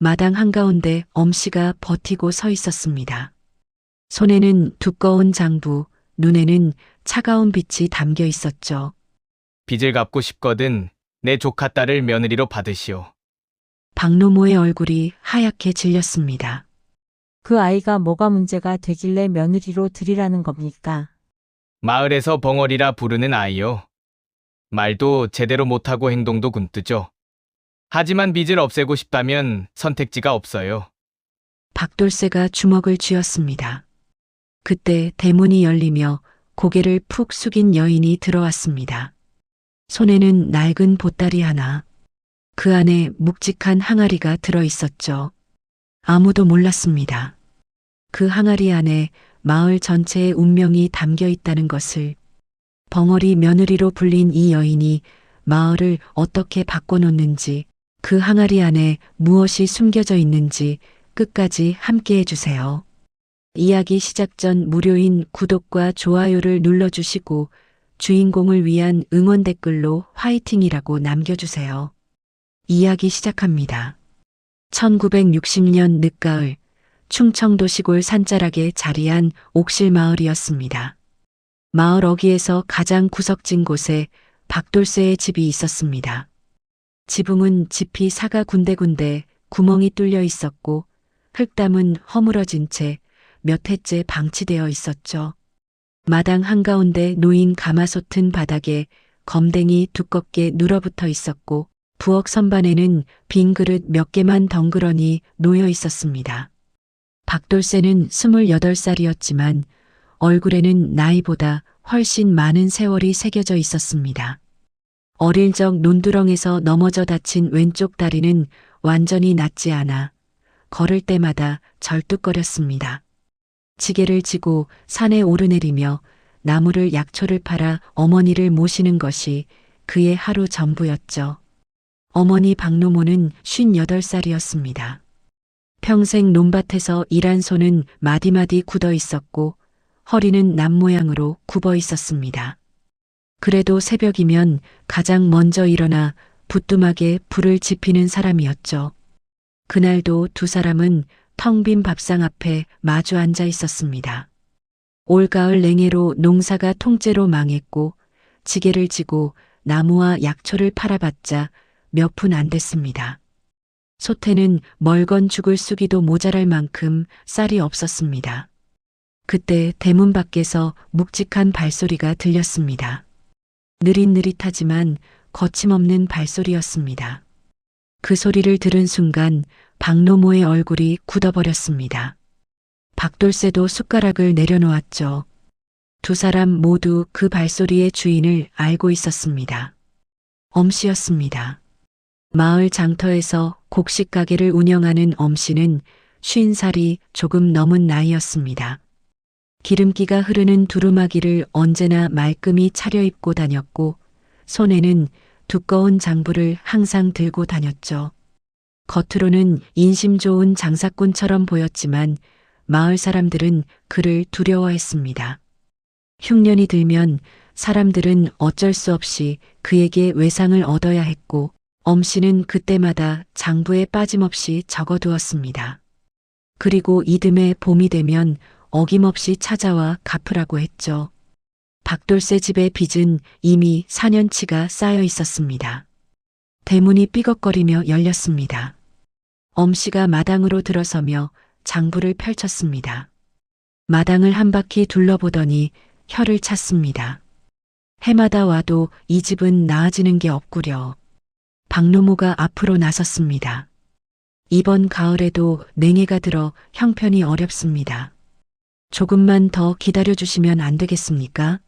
마당 한가운데 엄씨가 버티고 서 있었습니다. 손에는 두꺼운 장부, 눈에는 차가운 빛이 담겨 있었죠. 빚을 갚고 싶거든 내 조카 딸을 며느리로 받으시오. 박노모의 얼굴이 하얗게 질렸습니다. 그 아이가 뭐가 문제가 되길래 며느리로 드리라는 겁니까? 마을에서 벙어리라 부르는 아이요. 말도 제대로 못하고 행동도 굼뜨죠. 하지만 빚을 없애고 싶다면 선택지가 없어요. 박돌쇠가 주먹을 쥐었습니다. 그때 대문이 열리며 고개를 푹 숙인 여인이 들어왔습니다. 손에는 낡은 보따리 하나, 그 안에 묵직한 항아리가 들어 있었죠. 아무도 몰랐습니다. 그 항아리 안에 마을 전체의 운명이 담겨 있다는 것을. 벙어리 며느리로 불린 이 여인이 마을을 어떻게 바꿔놓는지, 그 항아리 안에 무엇이 숨겨져 있는지 끝까지 함께 해주세요. 이야기 시작 전 무료인 구독과 좋아요를 눌러주시고 주인공을 위한 응원 댓글로 화이팅이라고 남겨주세요. 이야기 시작합니다. 1960년 늦가을 충청도 시골 산자락에 자리한 옥실마을이었습니다. 마을 어귀에서 가장 구석진 곳에 박돌쇠의 집이 있었습니다. 지붕은 지피 사가 군데군데 구멍이 뚫려 있었고 흙담은 허물어진 채 몇 해째 방치되어 있었죠. 마당 한가운데 놓인 가마솥은 바닥에 검댕이 두껍게 눌어붙어 있었고 부엌 선반에는 빈 그릇 몇 개만 덩그러니 놓여 있었습니다. 박돌쇠는 28살이었지만 얼굴에는 나이보다 훨씬 많은 세월이 새겨져 있었습니다. 어릴 적 논두렁에서 넘어져 다친 왼쪽 다리는 완전히 낫지 않아 걸을 때마다 절뚝거렸습니다. 지게를 지고 산에 오르내리며 나무를 약초를 팔아 어머니를 모시는 것이 그의 하루 전부였죠. 어머니 박노모는 58살이었습니다. 평생 논밭에서 일한 손은 마디마디 굳어 있었고 허리는 남 모양으로 굽어 있었습니다. 그래도 새벽이면 가장 먼저 일어나 부뚜막에 불을 지피는 사람이었죠. 그날도 두 사람은 텅 빈 밥상 앞에 마주 앉아 있었습니다. 올가을 냉해로 농사가 통째로 망했고 지게를 지고 나무와 약초를 팔아봤자 몇 푼 안 됐습니다. 솥에는 멀건 죽을 쑤기도 모자랄 만큼 쌀이 없었습니다. 그때 대문 밖에서 묵직한 발소리가 들렸습니다. 느릿느릿하지만 거침없는 발소리였습니다. 그 소리를 들은 순간 박노모의 얼굴이 굳어버렸습니다. 박돌쇠도 숟가락을 내려놓았죠. 두 사람 모두 그 발소리의 주인을 알고 있었습니다. 엄씨였습니다. 마을 장터에서 곡식 가게를 운영하는 엄씨는 50살이 조금 넘은 나이였습니다. 기름기가 흐르는 두루마기를 언제나 말끔히 차려입고 다녔고 손에는 두꺼운 장부를 항상 들고 다녔죠. 겉으로는 인심 좋은 장사꾼처럼 보였지만 마을 사람들은 그를 두려워했습니다. 흉년이 들면 사람들은 어쩔 수 없이 그에게 외상을 얻어야 했고 엄씨는 그때마다 장부에 빠짐없이 적어두었습니다. 그리고 이듬해 봄이 되면 어김없이 찾아와 갚으라고 했죠. 박돌쇠 집의 빚은 이미 4년치가 쌓여 있었습니다. 대문이 삐걱거리며 열렸습니다. 엄씨가 마당으로 들어서며 장부를 펼쳤습니다. 마당을 한 바퀴 둘러보더니 혀를 찼습니다. 해마다 와도 이 집은 나아지는 게 없구려. 박노모가 앞으로 나섰습니다. 이번 가을에도 냉해가 들어 형편이 어렵습니다. 조금만 더 기다려주시면 안 되겠습니까?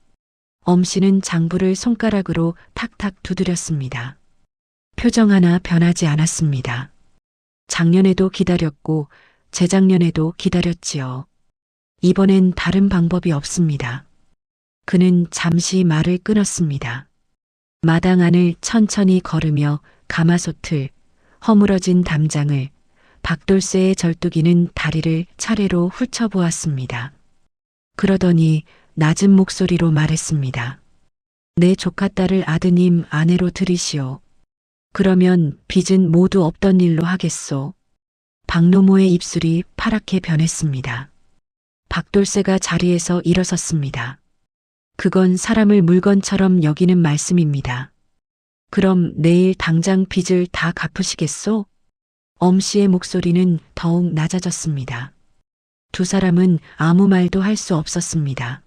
엄씨는 장부를 손가락으로 탁탁 두드렸습니다. 표정 하나 변하지 않았습니다. 작년에도 기다렸고 재작년에도 기다렸지요. 이번엔 다른 방법이 없습니다. 그는 잠시 말을 끊었습니다. 마당 안을 천천히 걸으며 가마솥을, 허물어진 담장을, 박돌쇠의 절뚝이는 다리를 차례로 훑어보았습니다. 그러더니 낮은 목소리로 말했습니다. 내 조카 딸을 아드님 아내로 들이시오. 그러면 빚은 모두 없던 일로 하겠소. 박노모의 입술이 파랗게 변했습니다. 박돌쇠가 자리에서 일어섰습니다. 그건 사람을 물건처럼 여기는 말씀입니다. 그럼 내일 당장 빚을 다 갚으시겠소? 엄씨의 목소리는 더욱 낮아졌습니다. 두 사람은 아무 말도 할 수 없었습니다.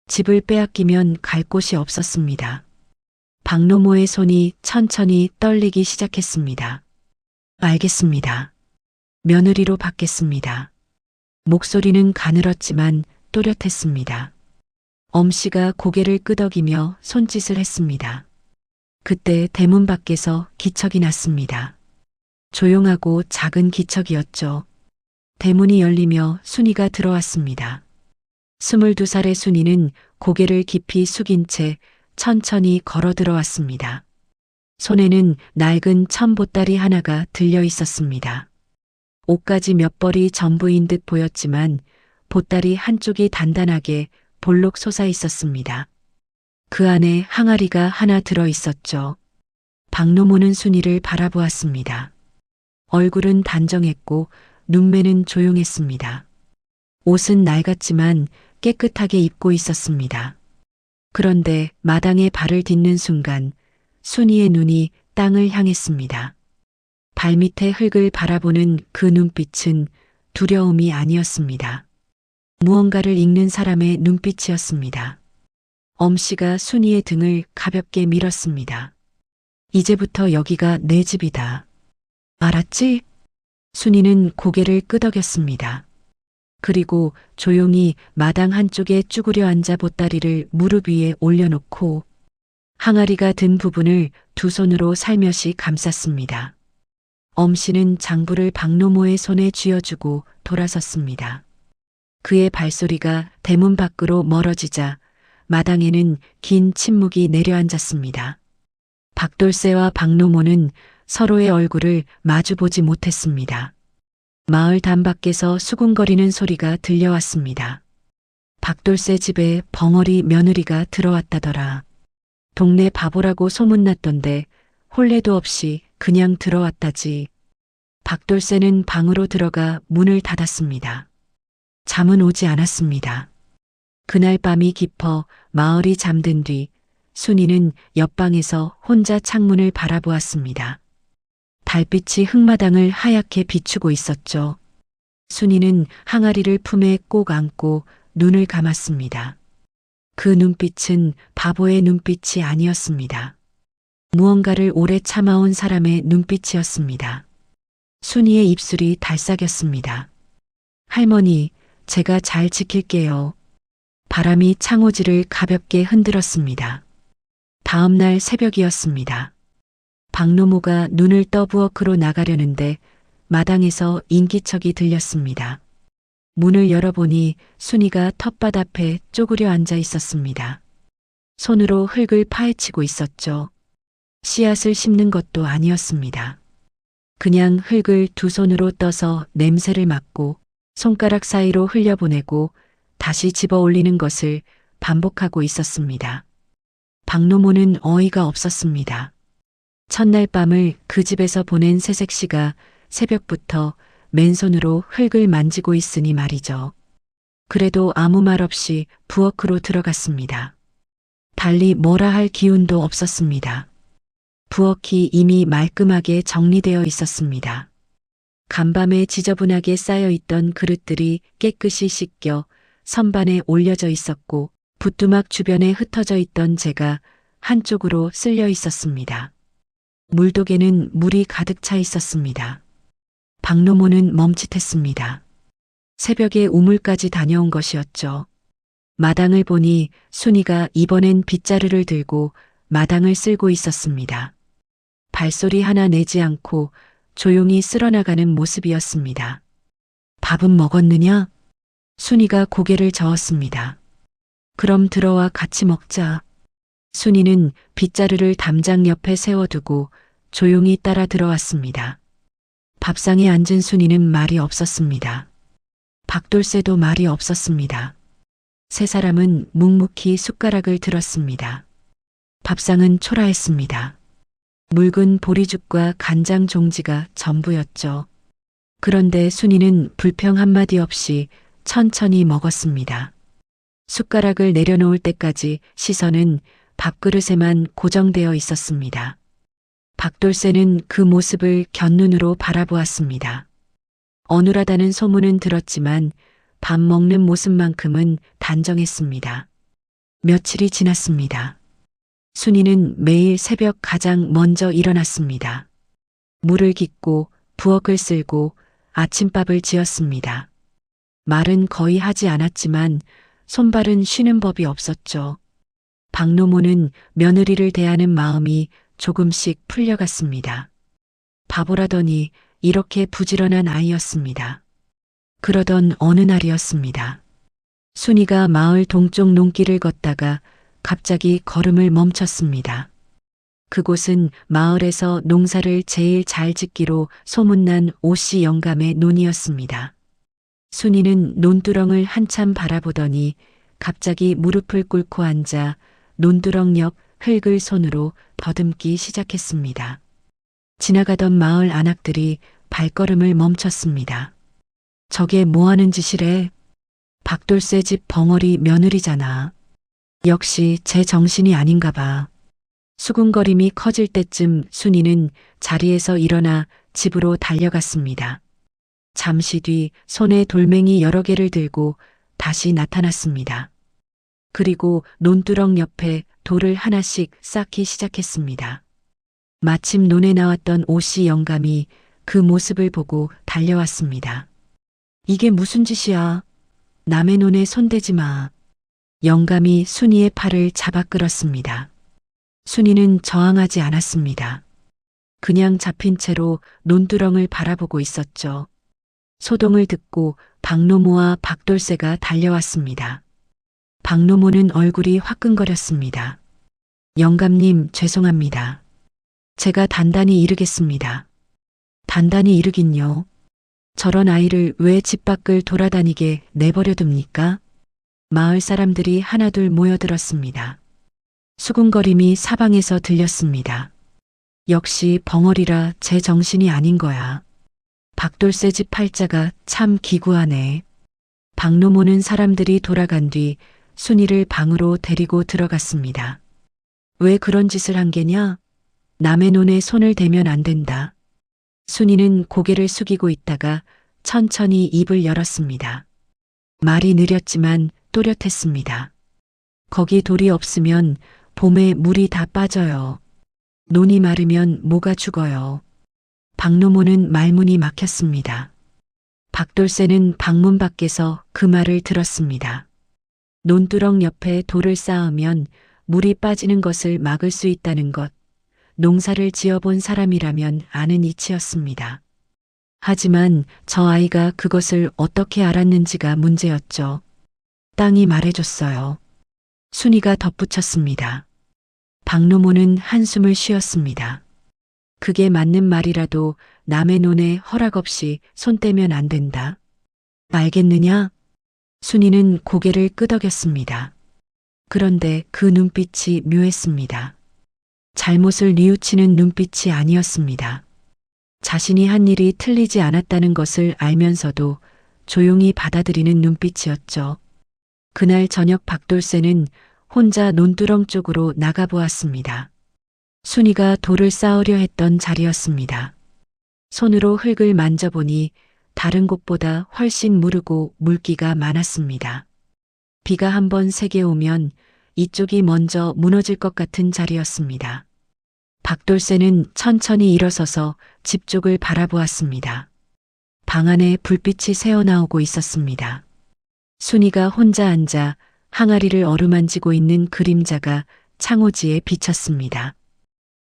집을 빼앗기면 갈 곳이 없었습니다. 박노모의 손이 천천히 떨리기 시작했습니다. 알겠습니다. 며느리로 받겠습니다. 목소리는 가늘었지만 또렷했습니다. 엄씨가 고개를 끄덕이며 손짓을 했습니다. 그때 대문 밖에서 기척이 났습니다. 조용하고 작은 기척이었죠. 대문이 열리며 순이가 들어왔습니다. 22살의 순이는 고개를 깊이 숙인 채 천천히 걸어 들어왔습니다. 손에는 낡은 천보따리 하나가 들려 있었습니다. 옷가지 몇 벌이 전부인 듯 보였지만 보따리 한쪽이 단단하게 볼록 솟아 있었습니다. 그 안에 항아리가 하나 들어 있었죠. 박노모는 순이를 바라보았습니다. 얼굴은 단정했고 눈매는 조용했습니다. 옷은 낡았지만 깨끗하게 입고 있었습니다. 그런데 마당에 발을 딛는 순간 순이의 눈이 땅을 향했습니다. 발밑의 흙을 바라보는 그 눈빛은 두려움이 아니었습니다. 무언가를 읽는 사람의 눈빛이었습니다. 엄씨가 순이의 등을 가볍게 밀었습니다. 이제부터 여기가 내 집이다. 알았지? 순이는 고개를 끄덕였습니다. 그리고 조용히 마당 한쪽에 쭈그려 앉아 보따리를 무릎 위에 올려놓고 항아리가 든 부분을 두 손으로 살며시 감쌌습니다. 엄씨는 장부를 박노모의 손에 쥐어주고 돌아섰습니다. 그의 발소리가 대문 밖으로 멀어지자 마당에는 긴 침묵이 내려앉았습니다. 박돌쇠와 박노모는 서로의 얼굴을 마주보지 못했습니다. 마을 단밖에서 수군거리는 소리가 들려왔습니다. 박돌쇠 집에 벙어리 며느리가 들어왔다더라. 동네 바보라고 소문났던데 혼례도 없이 그냥 들어왔다지. 박돌쇠는 방으로 들어가 문을 닫았습니다. 잠은 오지 않았습니다. 그날 밤이 깊어 마을이 잠든 뒤 순이는 옆방에서 혼자 창문을 바라보았습니다. 달빛이 흙마당을 하얗게 비추고 있었죠. 순이는 항아리를 품에 꼭 안고 눈을 감았습니다. 그 눈빛은 바보의 눈빛이 아니었습니다. 무언가를 오래 참아온 사람의 눈빛이었습니다. 순이의 입술이 달싹였습니다. 할머니, 제가 잘 지킬게요. 바람이 창호지를 가볍게 흔들었습니다. 다음 날 새벽이었습니다. 박노모가 눈을 떠 부엌으로 나가려는데 마당에서 인기척이 들렸습니다. 문을 열어보니 순이가 텃밭 앞에 쪼그려 앉아 있었습니다. 손으로 흙을 파헤치고 있었죠. 씨앗을 심는 것도 아니었습니다. 그냥 흙을 두 손으로 떠서 냄새를 맡고 손가락 사이로 흘려보내고 다시 집어 올리는 것을 반복하고 있었습니다. 박노모는 어이가 없었습니다. 첫날 밤을 그 집에서 보낸 새색시가 새벽부터 맨손으로 흙을 만지고 있으니 말이죠. 그래도 아무 말 없이 부엌으로 들어갔습니다. 달리 뭐라 할 기운도 없었습니다. 부엌이 이미 말끔하게 정리되어 있었습니다. 간밤에 지저분하게 쌓여있던 그릇들이 깨끗이 씻겨 선반에 올려져 있었고 부뚜막 주변에 흩어져 있던 재가 한쪽으로 쓸려 있었습니다. 물독에는 물이 가득 차 있었습니다. 박노모는 멈칫했습니다. 새벽에 우물까지 다녀온 것이었죠. 마당을 보니 순이가 이번엔 빗자루를 들고 마당을 쓸고 있었습니다. 발소리 하나 내지 않고 조용히 쓸어나가는 모습이었습니다. 밥은 먹었느냐? 순이가 고개를 저었습니다. 그럼 들어와 같이 먹자. 순이는 빗자루를 담장 옆에 세워두고 조용히 따라 들어왔습니다. 밥상에 앉은 순이는 말이 없었습니다. 박돌쇠도 말이 없었습니다. 세 사람은 묵묵히 숟가락을 들었습니다. 밥상은 초라했습니다. 묽은 보리죽과 간장 종지가 전부였죠. 그런데 순이는 불평 한마디 없이 천천히 먹었습니다. 숟가락을 내려놓을 때까지 시선은 밥그릇에만 고정되어 있었습니다. 박돌새는 그 모습을 곁눈으로 바라보았습니다. 어눌하다는 소문은 들었지만 밥 먹는 모습만큼은 단정했습니다. 며칠이 지났습니다. 순이는 매일 새벽 가장 먼저 일어났습니다. 물을 깃고 부엌을 쓸고 아침밥을 지었습니다. 말은 거의 하지 않았지만 손발은 쉬는 법이 없었죠. 박노모는 며느리를 대하는 마음이 조금씩 풀려갔습니다. 바보라더니 이렇게 부지런한 아이였습니다. 그러던 어느 날이었습니다. 순이가 마을 동쪽 농길을 걷다가 갑자기 걸음을 멈췄습니다. 그곳은 마을에서 농사를 제일 잘 짓기로 소문난 오씨 영감의 논이었습니다. 순이는 논두렁을 한참 바라보더니 갑자기 무릎을 꿇고 앉아 논두렁 옆 흙을 손으로 더듬기 시작했습니다. 지나가던 마을 안악들이 발걸음을 멈췄습니다. 저게 뭐하는 짓이래? 박돌새 집 벙어리 며느리잖아. 역시 제 정신이 아닌가 봐. 수군거림이 커질 때쯤 순이는 자리에서 일어나 집으로 달려갔습니다. 잠시 뒤 손에 돌멩이 여러 개를 들고 다시 나타났습니다. 그리고 논두렁 옆에 돌을 하나씩 쌓기 시작했습니다. 마침 논에 나왔던 오씨 영감이 그 모습을 보고 달려왔습니다. 이게 무슨 짓이야? 남의 논에 손대지 마. 영감이 순이의 팔을 잡아 끌었습니다. 순이는 저항하지 않았습니다. 그냥 잡힌 채로 논두렁을 바라보고 있었죠. 소동을 듣고 박노모와 박돌새가 달려왔습니다. 박노모는 얼굴이 화끈거렸습니다. 영감님, 죄송합니다. 제가 단단히 이르겠습니다. 단단히 이르긴요. 저런 아이를 왜 집 밖을 돌아다니게 내버려 둡니까? 마을 사람들이 하나둘 모여들었습니다. 수군거림이 사방에서 들렸습니다. 역시 벙어리라 제 정신이 아닌 거야. 박돌새 집 팔자가 참 기구하네. 박노모는 사람들이 돌아간 뒤 순이를 방으로 데리고 들어갔습니다. 왜 그런 짓을 한 게냐? 남의 논에 손을 대면 안 된다. 순이는 고개를 숙이고 있다가 천천히 입을 열었습니다. 말이 느렸지만 또렷했습니다. 거기 돌이 없으면 봄에 물이 다 빠져요. 논이 마르면 모가 죽어요. 박노모는 말문이 막혔습니다. 박돌새는 방문 밖에서 그 말을 들었습니다. 논두렁 옆에 돌을 쌓으면 물이 빠지는 것을 막을 수 있다는 것, 농사를 지어본 사람이라면 아는 이치였습니다. 하지만 저 아이가 그것을 어떻게 알았는지가 문제였죠. 땅이 말해줬어요. 순이가 덧붙였습니다. 박노모는 한숨을 쉬었습니다. 그게 맞는 말이라도 남의 논에 허락 없이 손 떼면 안 된다. 알겠느냐? 순이는 고개를 끄덕였습니다. 그런데 그 눈빛이 묘했습니다. 잘못을 뉘우치는 눈빛이 아니었습니다. 자신이 한 일이 틀리지 않았다는 것을 알면서도 조용히 받아들이는 눈빛이었죠. 그날 저녁 박돌새는 혼자 논두렁 쪽으로 나가보았습니다. 순이가 돌을 쌓으려 했던 자리였습니다. 손으로 흙을 만져보니 다른 곳보다 훨씬 무르고 물기가 많았습니다. 비가 한번 세게 오면 이쪽이 먼저 무너질 것 같은 자리였습니다. 박돌새는 천천히 일어서서 집 쪽을 바라보았습니다. 방 안에 불빛이 새어나오고 있었습니다. 순이가 혼자 앉아 항아리를 어루만지고 있는 그림자가 창호지에 비쳤습니다.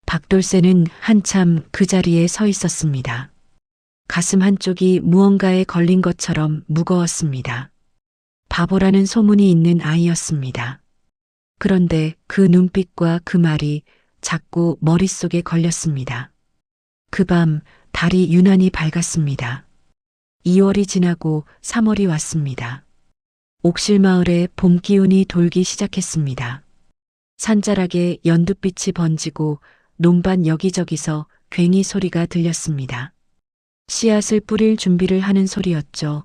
박돌새는 한참 그 자리에 서 있었습니다. 가슴 한쪽이 무언가에 걸린 것처럼 무거웠습니다. 바보라는 소문이 있는 아이였습니다. 그런데 그 눈빛과 그 말이 자꾸 머릿속에 걸렸습니다. 그 밤 달이 유난히 밝았습니다. 2월이 지나고 3월이 왔습니다. 옥실마을에 봄 기운이 돌기 시작했습니다. 산자락에 연두빛이 번지고 논밭 여기저기서 괭이 소리가 들렸습니다. 씨앗을 뿌릴 준비를 하는 소리였죠.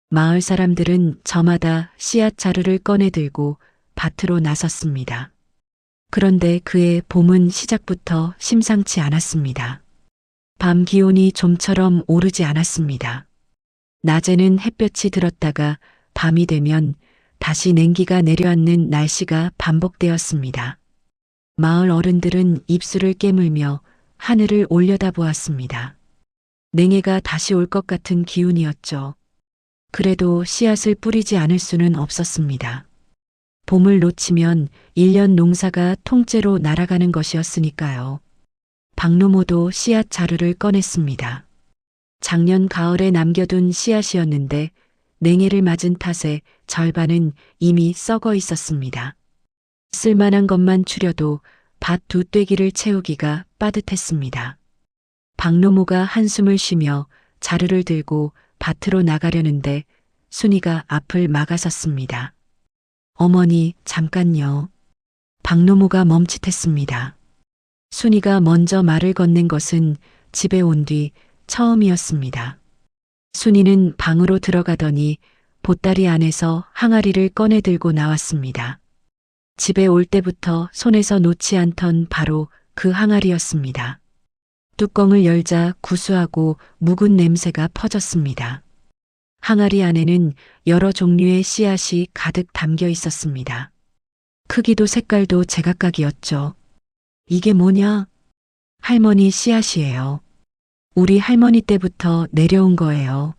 마을 사람들은 저마다 씨앗 자루를 꺼내 들고 밭으로 나섰습니다. 그런데 그의 봄은 시작부터 심상치 않았습니다. 밤 기온이 좀처럼 오르지 않았습니다. 낮에는 햇볕이 들었다가 밤이 되면 다시 냉기가 내려앉는 날씨가 반복되었습니다. 마을 어른들은 입술을 깨물며 하늘을 올려다보았습니다. 냉해가 다시 올 것 같은 기운이었죠. 그래도 씨앗을 뿌리지 않을 수는 없었습니다. 봄을 놓치면 1년 농사가 통째로 날아가는 것이었으니까요. 박노모도 씨앗 자루를 꺼냈습니다. 작년 가을에 남겨둔 씨앗이었는데 냉해를 맞은 탓에 절반은 이미 썩어 있었습니다. 쓸만한 것만 추려도 밭 두 떼기를 채우기가 빠듯했습니다. 박노모가 한숨을 쉬며 자루를 들고 밭으로 나가려는데 순이가 앞을 막아섰습니다. 어머니, 잠깐요. 박노모가 멈칫했습니다. 순이가 먼저 말을 건넨 것은 집에 온 뒤 처음이었습니다. 순이는 방으로 들어가더니 보따리 안에서 항아리를 꺼내 들고 나왔습니다. 집에 올 때부터 손에서 놓지 않던 바로 그 항아리였습니다. 뚜껑을 열자 구수하고 묵은 냄새가 퍼졌습니다. 항아리 안에는 여러 종류의 씨앗이 가득 담겨 있었습니다. 크기도 색깔도 제각각이었죠. 이게 뭐냐? 할머니 씨앗이에요. 우리 할머니 때부터 내려온 거예요.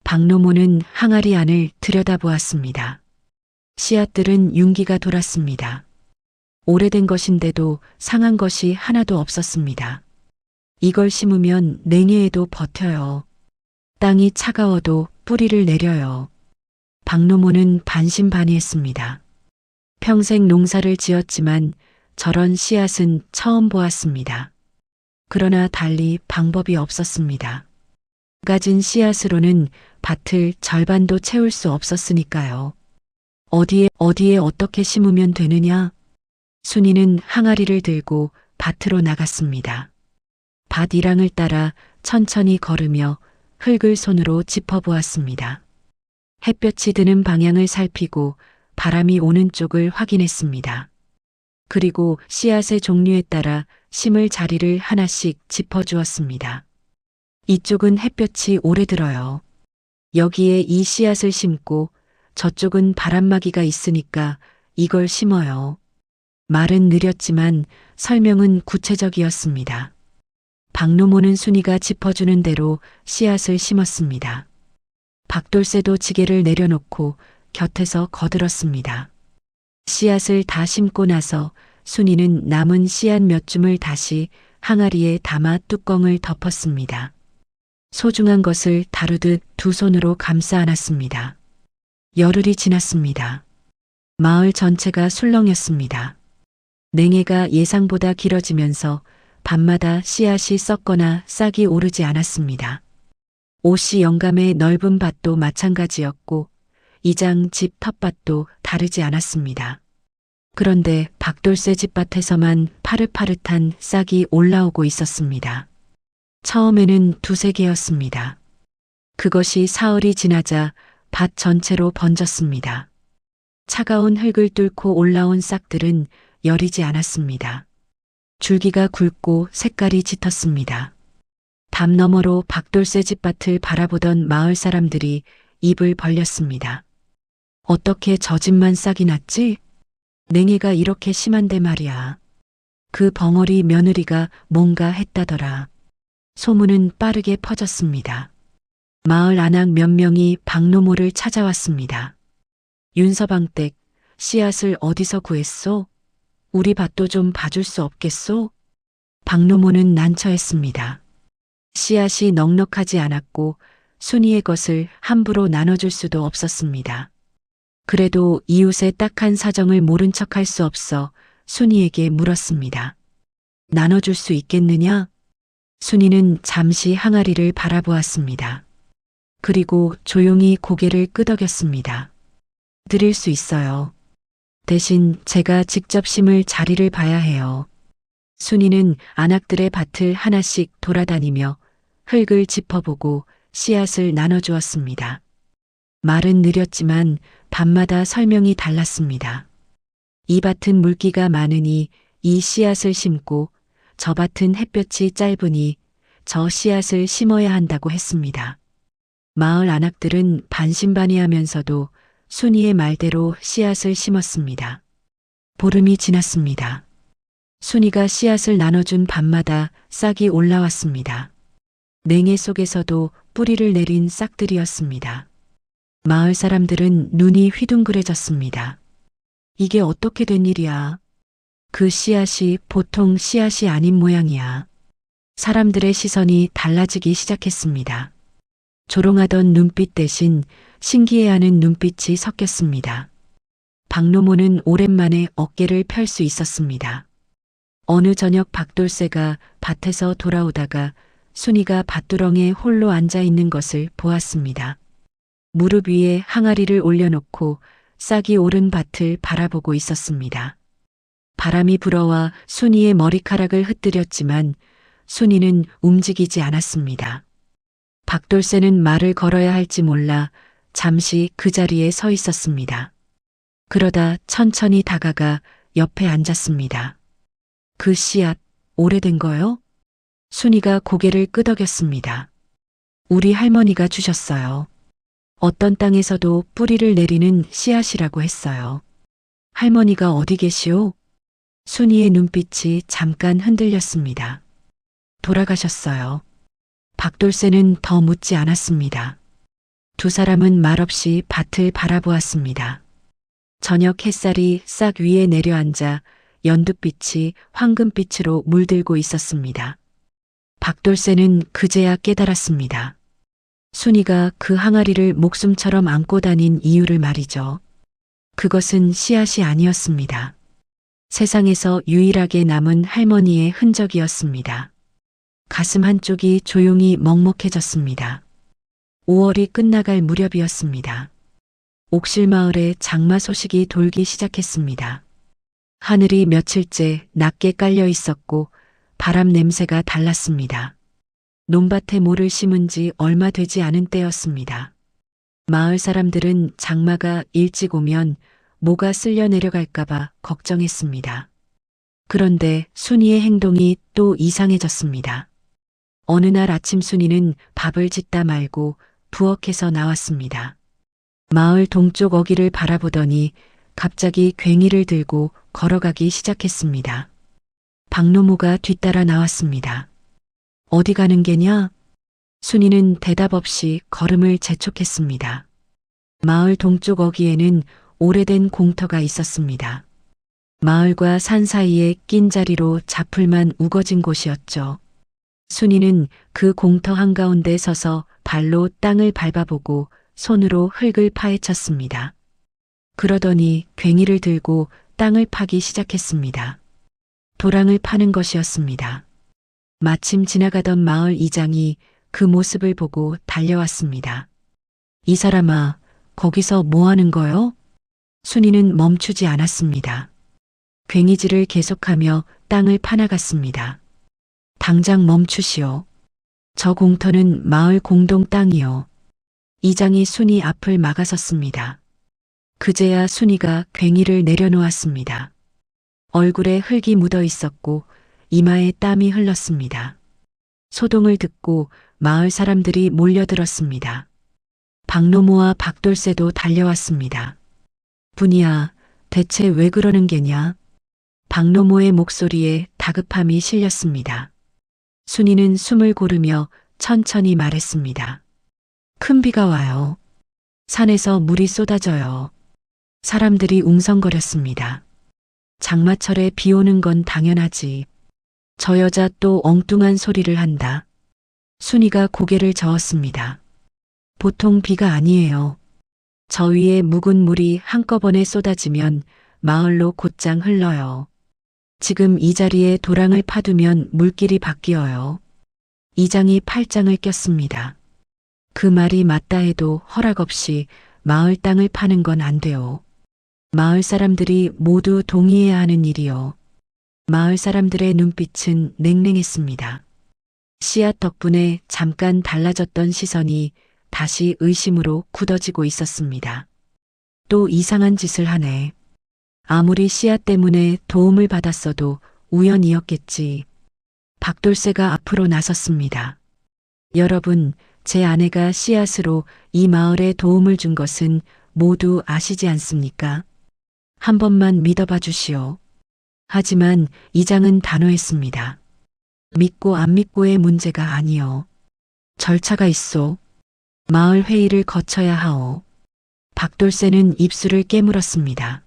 박노모는 항아리 안을 들여다보았습니다. 씨앗들은 윤기가 돌았습니다. 오래된 것인데도 상한 것이 하나도 없었습니다. 이걸 심으면 냉해에도 버텨요. 땅이 차가워도 뿌리를 내려요. 박노모는 반신반의했습니다. 평생 농사를 지었지만 저런 씨앗은 처음 보았습니다. 그러나 달리 방법이 없었습니다. 가진 씨앗으로는 밭을 절반도 채울 수 없었으니까요. 어디에 어떻게 심으면 되느냐? 순이는 항아리를 들고 밭으로 나갔습니다. 밭 이랑을 따라 천천히 걸으며 흙을 손으로 짚어보았습니다. 햇볕이 드는 방향을 살피고 바람이 오는 쪽을 확인했습니다. 그리고 씨앗의 종류에 따라 심을 자리를 하나씩 짚어주었습니다. 이쪽은 햇볕이 오래 들어요. 여기에 이 씨앗을 심고 저쪽은 바람막이가 있으니까 이걸 심어요. 말은 느렸지만 설명은 구체적이었습니다. 박노모는 순이가 짚어주는 대로 씨앗을 심었습니다. 박돌새도 지게를 내려놓고 곁에서 거들었습니다. 씨앗을 다 심고 나서 순이는 남은 씨앗 몇 줌을 다시 항아리에 담아 뚜껑을 덮었습니다. 소중한 것을 다루듯 두 손으로 감싸 안았습니다. 열흘이 지났습니다. 마을 전체가 술렁였습니다. 냉해가 예상보다 길어지면서 밤마다 씨앗이 썩거나 싹이 오르지 않았습니다. 오씨 영감의 넓은 밭도 마찬가지였고 이장 집 텃밭도 다르지 않았습니다. 그런데 박돌새 집밭에서만 파릇파릇한 싹이 올라오고 있었습니다. 처음에는 두세 개였습니다. 그것이 사흘이 지나자 밭 전체로 번졌습니다. 차가운 흙을 뚫고 올라온 싹들은 여리지 않았습니다. 줄기가 굵고 색깔이 짙었습니다. 담 너머로 박돌새 집밭을 바라보던 마을 사람들이 입을 벌렸습니다. 어떻게 저 집만 싹이 났지? 냉해가 이렇게 심한데 말이야. 그 벙어리 며느리가 뭔가 했다더라. 소문은 빠르게 퍼졌습니다. 마을 안악 몇 명이 박노모를 찾아왔습니다. 윤서방댁, 씨앗을 어디서 구했소? 우리 밭도 좀 봐줄 수 없겠소? 박노모는 난처했습니다. 씨앗이 넉넉하지 않았고 순이의 것을 함부로 나눠줄 수도 없었습니다. 그래도 이웃의 딱한 사정을 모른 척할 수 없어 순이에게 물었습니다. 나눠줄 수 있겠느냐? 순이는 잠시 항아리를 바라보았습니다. 그리고 조용히 고개를 끄덕였습니다. 드릴 수 있어요. 대신 제가 직접 심을 자리를 봐야 해요. 순이는 안악들의 밭을 하나씩 돌아다니며 흙을 짚어보고 씨앗을 나눠주었습니다. 말은 느렸지만 밤마다 설명이 달랐습니다. 이 밭은 물기가 많으니 이 씨앗을 심고 저 밭은 햇볕이 짧으니 저 씨앗을 심어야 한다고 했습니다. 마을 안악들은 반신반의하면서도 순이의 말대로 씨앗을 심었습니다. 보름이 지났습니다. 순이가 씨앗을 나눠준 밤마다 싹이 올라왔습니다. 냉해 속에서도 뿌리를 내린 싹들이었습니다. 마을 사람들은 눈이 휘둥그레졌습니다. 이게 어떻게 된 일이야? 그 씨앗이 보통 씨앗이 아닌 모양이야. 사람들의 시선이 달라지기 시작했습니다. 조롱하던 눈빛 대신 신기해하는 눈빛이 섞였습니다. 박노모는 오랜만에 어깨를 펼 수 있었습니다. 어느 저녁 박돌쇠가 밭에서 돌아오다가 순이가 밭두렁에 홀로 앉아 있는 것을 보았습니다. 무릎 위에 항아리를 올려놓고 싹이 오른 밭을 바라보고 있었습니다. 바람이 불어와 순이의 머리카락을 흩뜨렸지만 순이는 움직이지 않았습니다. 박돌쇠는 말을 걸어야 할지 몰라 잠시 그 자리에 서 있었습니다. 그러다 천천히 다가가 옆에 앉았습니다. 그 씨앗 오래된 거요? 순이가 고개를 끄덕였습니다. 우리 할머니가 주셨어요. 어떤 땅에서도 뿌리를 내리는 씨앗이라고 했어요. 할머니가 어디 계시오? 순이의 눈빛이 잠깐 흔들렸습니다. 돌아가셨어요. 박돌쇠는 더 묻지 않았습니다. 두 사람은 말없이 밭을 바라보았습니다. 저녁 햇살이 싹 위에 내려앉아 연두빛이 황금빛으로 물들고 있었습니다. 박돌쇠는 그제야 깨달았습니다. 순이가 그 항아리를 목숨처럼 안고 다닌 이유를 말이죠. 그것은 씨앗이 아니었습니다. 세상에서 유일하게 남은 할머니의 흔적이었습니다. 가슴 한쪽이 조용히 먹먹해졌습니다. 5월이 끝나갈 무렵이었습니다. 옥실마을에 장마 소식이 돌기 시작했습니다. 하늘이 며칠째 낮게 깔려 있었고 바람 냄새가 달랐습니다. 논밭에 모를 심은 지 얼마 되지 않은 때였습니다. 마을 사람들은 장마가 일찍 오면 모가 쓸려 내려갈까봐 걱정했습니다. 그런데 순이의 행동이 또 이상해졌습니다. 어느 날 아침 순이는 밥을 짓다 말고 부엌에서 나왔습니다. 마을 동쪽 어귀를 바라보더니 갑자기 괭이를 들고 걸어가기 시작했습니다. 박노모가 뒤따라 나왔습니다. 어디 가는 게냐? 순이는 대답 없이 걸음을 재촉했습니다. 마을 동쪽 어귀에는 오래된 공터가 있었습니다. 마을과 산 사이에 낀 자리로 자풀만 우거진 곳이었죠. 순이는 그 공터 한가운데 서서 발로 땅을 밟아보고 손으로 흙을 파헤쳤습니다. 그러더니 괭이를 들고 땅을 파기 시작했습니다. 도랑을 파는 것이었습니다. 마침 지나가던 마을 이장이 그 모습을 보고 달려왔습니다. 이 사람아, 거기서 뭐 하는 거요? 순이는 멈추지 않았습니다. 괭이질을 계속하며 땅을 파나갔습니다. 당장 멈추시오. 저 공터는 마을 공동 땅이요. 이장이 순이 앞을 막아섰습니다. 그제야 순이가 괭이를 내려놓았습니다. 얼굴에 흙이 묻어 있었고 이마에 땀이 흘렀습니다. 소동을 듣고 마을 사람들이 몰려들었습니다. 박노모와 박돌쇠도 달려왔습니다. 분이야, 대체 왜 그러는 게냐? 박노모의 목소리에 다급함이 실렸습니다. 순이는 숨을 고르며 천천히 말했습니다. 큰 비가 와요. 산에서 물이 쏟아져요. 사람들이 웅성거렸습니다. 장마철에 비 오는 건 당연하지. 저 여자 또 엉뚱한 소리를 한다. 순이가 고개를 저었습니다. 보통 비가 아니에요. 저 위에 묵은 물이 한꺼번에 쏟아지면 마을로 곧장 흘러요. 지금 이 자리에 도랑을 파두면 물길이 바뀌어요. 이장이 팔짱을 꼈습니다. 그 말이 맞다 해도 허락 없이 마을 땅을 파는 건 안 돼요. 마을 사람들이 모두 동의해야 하는 일이요. 마을 사람들의 눈빛은 냉랭했습니다. 씨앗 덕분에 잠깐 달라졌던 시선이 다시 의심으로 굳어지고 있었습니다. 또 이상한 짓을 하네. 아무리 씨앗 때문에 도움을 받았어도 우연이었겠지. 박돌쇠가 앞으로 나섰습니다. 여러분, 제 아내가 씨앗으로 이 마을에 도움을 준 것은 모두 아시지 않습니까? 한 번만 믿어봐 주시오. 하지만 이장은 단호했습니다. 믿고 안 믿고의 문제가 아니요. 절차가 있소. 마을 회의를 거쳐야 하오. 박돌쇠는 입술을 깨물었습니다.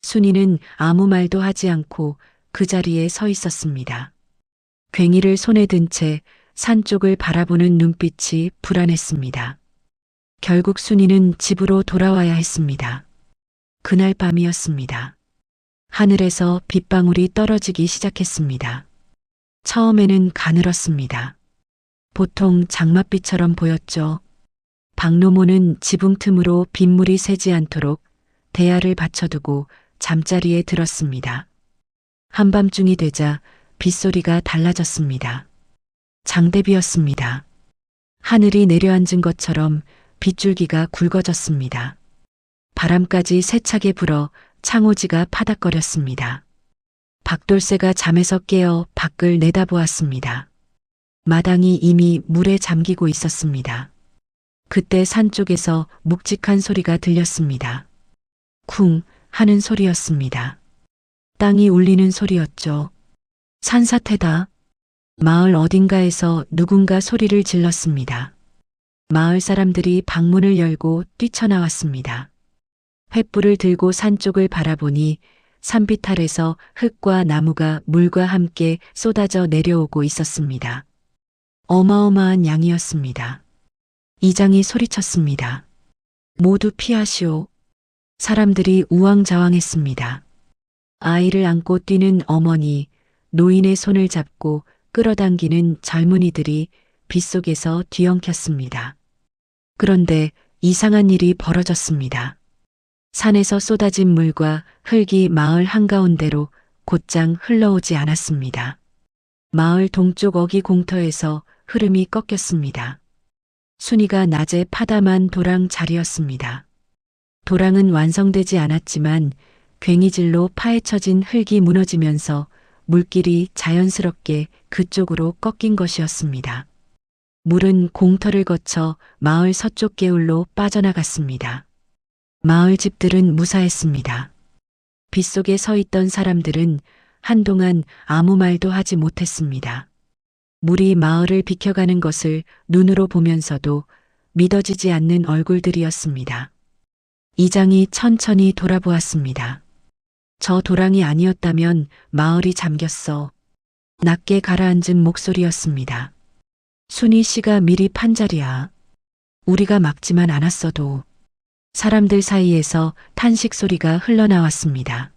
순이는 아무 말도 하지 않고 그 자리에 서 있었습니다. 괭이를 손에 든 채 산 쪽을 바라보는 눈빛이 불안했습니다. 결국 순이는 집으로 돌아와야 했습니다. 그날 밤이었습니다. 하늘에서 빗방울이 떨어지기 시작했습니다. 처음에는 가늘었습니다. 보통 장맛비처럼 보였죠. 박노모는 지붕 틈으로 빗물이 새지 않도록 대야를 받쳐두고 잠자리에 들었습니다. 한밤중이 되자 빗소리가 달라졌습니다. 장대비였습니다. 하늘이 내려앉은 것처럼 빗줄기가 굵어졌습니다. 바람까지 세차게 불어 창호지가 파닥거렸습니다. 박돌쇠가 잠에서 깨어 밖을 내다보았습니다. 마당이 이미 물에 잠기고 있었습니다. 그때 산 쪽에서 묵직한 소리가 들렸습니다. 쿵 하는 소리였습니다. 땅이 울리는 소리였죠. 산사태다. 마을 어딘가에서 누군가 소리를 질렀습니다. 마을 사람들이 방문을 열고 뛰쳐나왔습니다. 횃불을 들고 산 쪽을 바라보니 산빛 아래서 흙과 나무가 물과 함께 쏟아져 내려오고 있었습니다. 어마어마한 양이었습니다. 이장이 소리쳤습니다. 모두 피하시오. 사람들이 우왕좌왕했습니다. 아이를 안고 뛰는 어머니, 노인의 손을 잡고 끌어당기는 젊은이들이 빗속에서 뒤엉켰습니다. 그런데 이상한 일이 벌어졌습니다. 산에서 쏟아진 물과 흙이 마을 한가운데로 곧장 흘러오지 않았습니다. 마을 동쪽 어기 공터에서 흐름이 꺾였습니다. 순이가 낮에 파담한 도랑 자리였습니다. 도랑은 완성되지 않았지만 괭이질로 파헤쳐진 흙이 무너지면서 물길이 자연스럽게 그쪽으로 꺾인 것이었습니다. 물은 공터를 거쳐 마을 서쪽 개울로 빠져나갔습니다. 마을 집들은 무사했습니다. 빗속에 서 있던 사람들은 한동안 아무 말도 하지 못했습니다. 물이 마을을 비켜가는 것을 눈으로 보면서도 믿어지지 않는 얼굴들이었습니다. 이장이 천천히 돌아보았습니다. 저 도랑이 아니었다면 마을이 잠겼어. 낮게 가라앉은 목소리였습니다. 순이 씨가 미리 판자리야. 우리가 막지만 않았어도. 사람들 사이에서 탄식 소리가 흘러나왔습니다.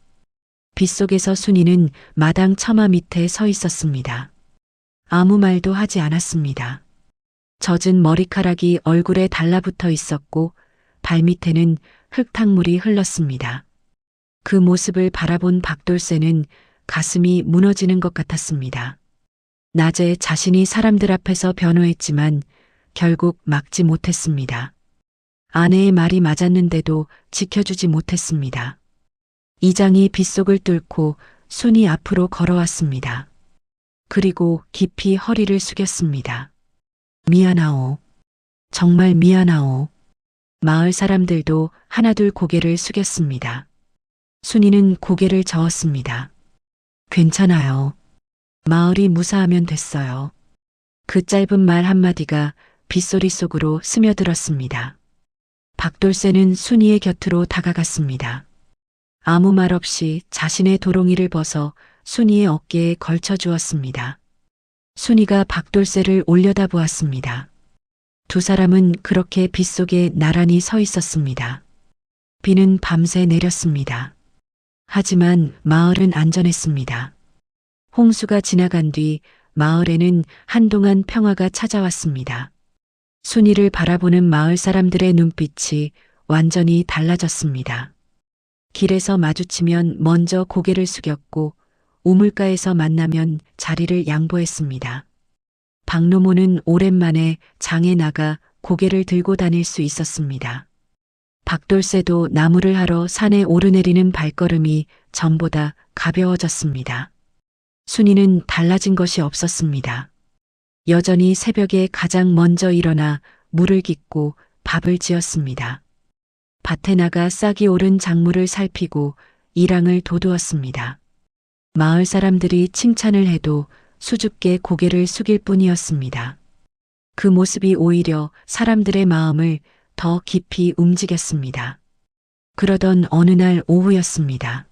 빗속에서 순이는 마당 처마 밑에 서 있었습니다. 아무 말도 하지 않았습니다. 젖은 머리카락이 얼굴에 달라붙어 있었고 발밑에는 흙탕물이 흘렀습니다. 그 모습을 바라본 박돌쇠는 가슴이 무너지는 것 같았습니다. 낮에 자신이 사람들 앞에서 변호했지만 결국 막지 못했습니다. 아내의 말이 맞았는데도 지켜주지 못했습니다. 이장이 빗속을 뚫고 순이 앞으로 걸어왔습니다. 그리고 깊이 허리를 숙였습니다. 미안하오. 정말 미안하오. 마을 사람들도 하나둘 고개를 숙였습니다. 순이는 고개를 저었습니다. 괜찮아요. 마을이 무사하면 됐어요. 그 짧은 말 한마디가 빗소리 속으로 스며들었습니다. 박돌쇠는 순이의 곁으로 다가갔습니다. 아무 말 없이 자신의 도롱이를 벗어 순이의 어깨에 걸쳐 주었습니다. 순이가 박돌쇠를 올려다보았습니다. 두 사람은 그렇게 빗속에 나란히 서 있었습니다. 비는 밤새 내렸습니다. 하지만 마을은 안전했습니다. 홍수가 지나간 뒤 마을에는 한동안 평화가 찾아왔습니다. 순이를 바라보는 마을 사람들의 눈빛이 완전히 달라졌습니다. 길에서 마주치면 먼저 고개를 숙였고 우물가에서 만나면 자리를 양보했습니다. 박노모는 오랜만에 장에 나가 고개를 들고 다닐 수 있었습니다. 박돌새도 나무를 하러 산에 오르내리는 발걸음이 전보다 가벼워졌습니다. 순이는 달라진 것이 없었습니다. 여전히 새벽에 가장 먼저 일어나 물을 깃고 밥을 지었습니다. 밭에 나가 싹이 오른 작물을 살피고 일항을 도두었습니다. 마을 사람들이 칭찬을 해도 수줍게 고개를 숙일 뿐이었습니다. 그 모습이 오히려 사람들의 마음을 더 깊이 움직였습니다. 그러던 어느 날 오후였습니다.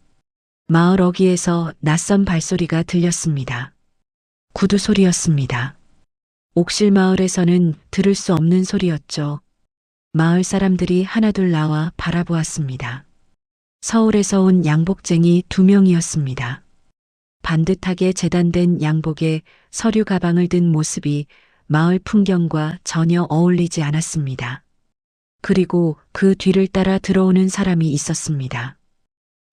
마을 어귀에서 낯선 발소리가 들렸습니다. 구두 소리였습니다. 옥실 마을에서는 들을 수 없는 소리였죠. 마을 사람들이 하나둘 나와 바라보았습니다. 서울에서 온 양복쟁이 2명이었습니다. 반듯하게 재단된 양복에 서류 가방을 든 모습이 마을 풍경과 전혀 어울리지 않았습니다. 그리고 그 뒤를 따라 들어오는 사람이 있었습니다.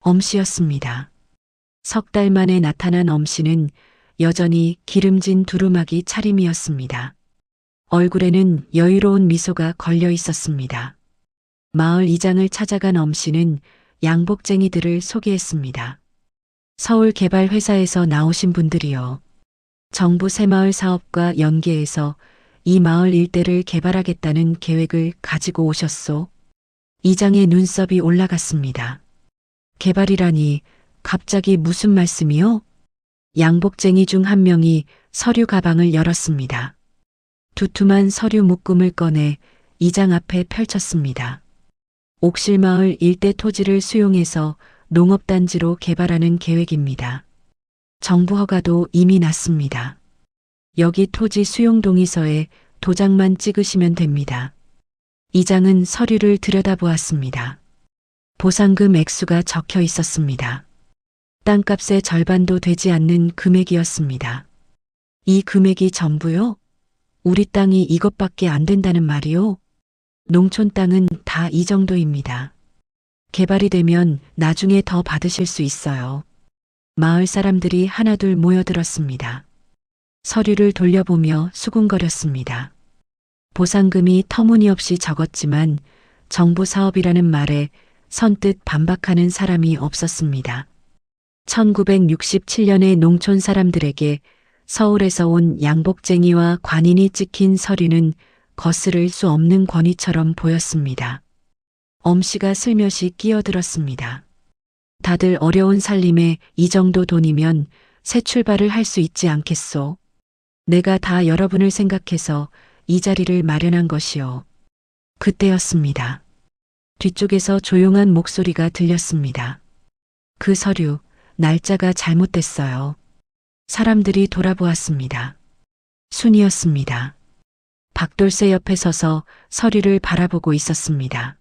엄씨였습니다. 석 달 만에 나타난 엄씨는 여전히 기름진 두루마기 차림이었습니다. 얼굴에는 여유로운 미소가 걸려 있었습니다. 마을 이장을 찾아간 엄씨는 양복쟁이들을 소개했습니다. 서울개발회사에서 나오신 분들이요. 정부 새마을 사업과 연계해서 이 마을 일대를 개발하겠다는 계획을 가지고 오셨소. 이장의 눈썹이 올라갔습니다. 개발이라니 갑자기 무슨 말씀이요? 양복쟁이 중 한 명이 서류 가방을 열었습니다. 두툼한 서류 묶음을 꺼내 이장 앞에 펼쳤습니다. 옥실마을 일대 토지를 수용해서 농업단지로 개발하는 계획입니다. 정부 허가도 이미 났습니다. 여기 토지 수용 동의서에 도장만 찍으시면 됩니다. 이장은 서류를 들여다보았습니다. 보상금 액수가 적혀 있었습니다. 땅값의 절반도 되지 않는 금액이었습니다. 이 금액이 전부요? 우리 땅이 이것밖에 안 된다는 말이요? 농촌 땅은 다 이 정도입니다. 개발이 되면 나중에 더 받으실 수 있어요. 마을 사람들이 하나둘 모여들었습니다. 서류를 돌려보며 수군거렸습니다. 보상금이 터무니없이 적었지만 정부 사업이라는 말에 선뜻 반박하는 사람이 없었습니다. 1967년에 농촌 사람들에게 서울에서 온 양복쟁이와 관인이 찍힌 서류는 거스를 수 없는 권위처럼 보였습니다. 엄씨가 슬며시 끼어들었습니다. 다들 어려운 살림에 이 정도 돈이면 새 출발을 할 수 있지 않겠소? 내가 다 여러분을 생각해서 이 자리를 마련한 것이요. 그때였습니다. 뒤쪽에서 조용한 목소리가 들렸습니다. 그 서류, 날짜가 잘못됐어요. 사람들이 돌아보았습니다. 순이었습니다. 박돌새 옆에 서서 서류를 바라보고 있었습니다.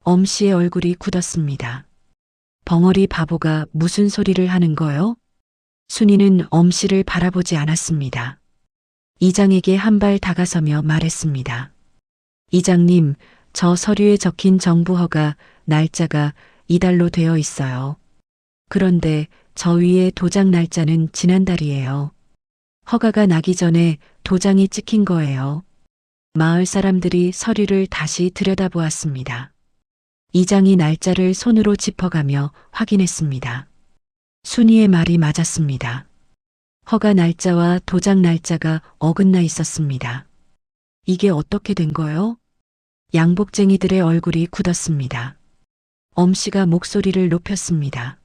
엄씨의 얼굴이 굳었습니다. 벙어리 바보가 무슨 소리를 하는 거요? 순이는 엄씨를 바라보지 않았습니다. 이장에게 한 발 다가서며 말했습니다. 이장님, 저 서류에 적힌 정부 허가 날짜가 이달로 되어 있어요. 그런데 저 위에 도장 날짜는 지난달이에요. 허가가 나기 전에 도장이 찍힌 거예요. 마을 사람들이 서류를 다시 들여다보았습니다. 이장이 날짜를 손으로 짚어가며 확인했습니다. 순이의 말이 맞았습니다. 허가 날짜와 도장 날짜가 어긋나 있었습니다. 이게 어떻게 된 거요? 양복쟁이들의 얼굴이 굳었습니다. 엄씨가 목소리를 높였습니다.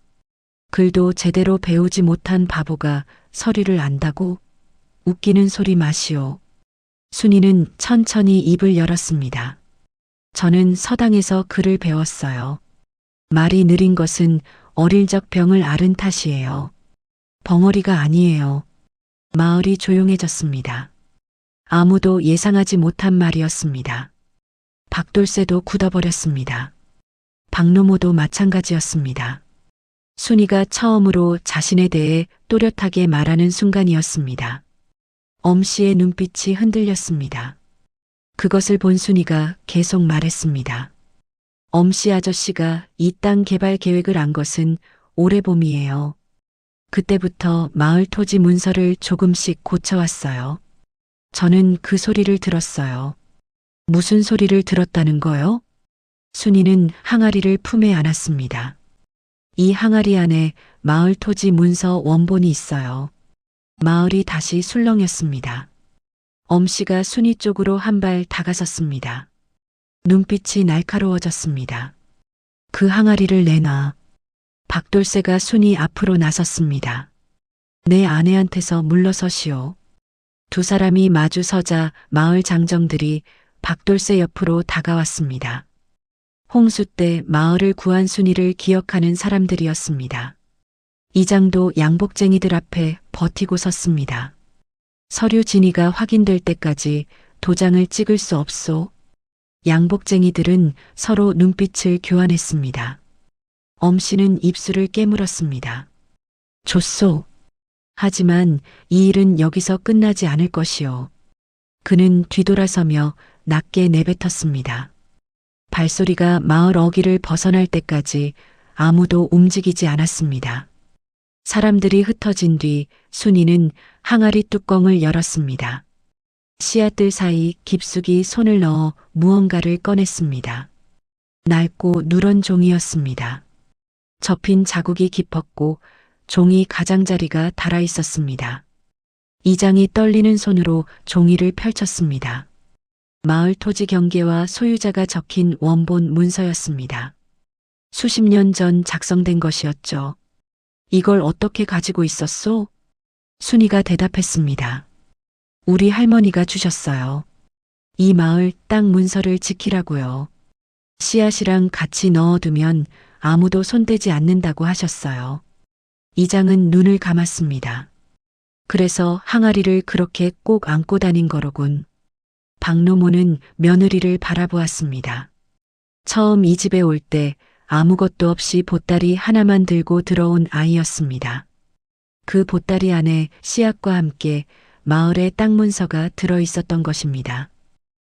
글도 제대로 배우지 못한 바보가 서류를 안다고? 웃기는 소리 마시오. 순이는 천천히 입을 열었습니다. 저는 서당에서 글을 배웠어요. 말이 느린 것은 어릴 적 병을 앓은 탓이에요. 벙어리가 아니에요. 마을이 조용해졌습니다. 아무도 예상하지 못한 말이었습니다. 박돌새도 굳어버렸습니다. 박노모도 마찬가지였습니다. 순이가 처음으로 자신에 대해 또렷하게 말하는 순간이었습니다. 엄씨의 눈빛이 흔들렸습니다. 그것을 본 순이가 계속 말했습니다. 엄씨 아저씨가 이 땅 개발 계획을 안 것은 올해 봄이에요. 그때부터 마을 토지 문서를 조금씩 고쳐왔어요. 저는 그 소리를 들었어요. 무슨 소리를 들었다는 거요? 순이는 항아리를 품에 안았습니다. 이 항아리 안에 마을 토지 문서 원본이 있어요. 마을이 다시 술렁였습니다. 엄씨가 순이 쪽으로 한 발 다가섰습니다. 눈빛이 날카로워졌습니다. 그 항아리를 내놔. 박돌쇠가 순이 앞으로 나섰습니다. 내 아내한테서 물러서시오. 두 사람이 마주 서자 마을 장정들이 박돌쇠 옆으로 다가왔습니다. 홍수 때 마을을 구한 순이를 기억하는 사람들이었습니다. 이장도 양복쟁이들 앞에 버티고 섰습니다. 서류 진위가 확인될 때까지 도장을 찍을 수 없소. 양복쟁이들은 서로 눈빛을 교환했습니다. 엄씨는 입술을 깨물었습니다. 좋소. 하지만 이 일은 여기서 끝나지 않을 것이오. 그는 뒤돌아서며 낮게 내뱉었습니다. 발소리가 마을 어귀를 벗어날 때까지 아무도 움직이지 않았습니다. 사람들이 흩어진 뒤 순이는 항아리 뚜껑을 열었습니다. 씨앗들 사이 깊숙이 손을 넣어 무언가를 꺼냈습니다. 낡고 누런 종이였습니다. 접힌 자국이 깊었고 종이 가장자리가 달아 있었습니다. 이장이 떨리는 손으로 종이를 펼쳤습니다. 마을 토지 경계와 소유자가 적힌 원본 문서였습니다. 수십 년 전 작성된 것이었죠. 이걸 어떻게 가지고 있었소? 순이가 대답했습니다. 우리 할머니가 주셨어요. 이 마을 땅 문서를 지키라고요. 씨앗이랑 같이 넣어두면 아무도 손대지 않는다고 하셨어요. 이장은 눈을 감았습니다. 그래서 항아리를 그렇게 꼭 안고 다닌 거로군. 박노모는 며느리를 바라보았습니다. 처음 이 집에 올 때 아무것도 없이 보따리 하나만 들고 들어온 아이였습니다. 그 보따리 안에 씨앗과 함께 마을의 땅 문서가 들어 있었던 것입니다.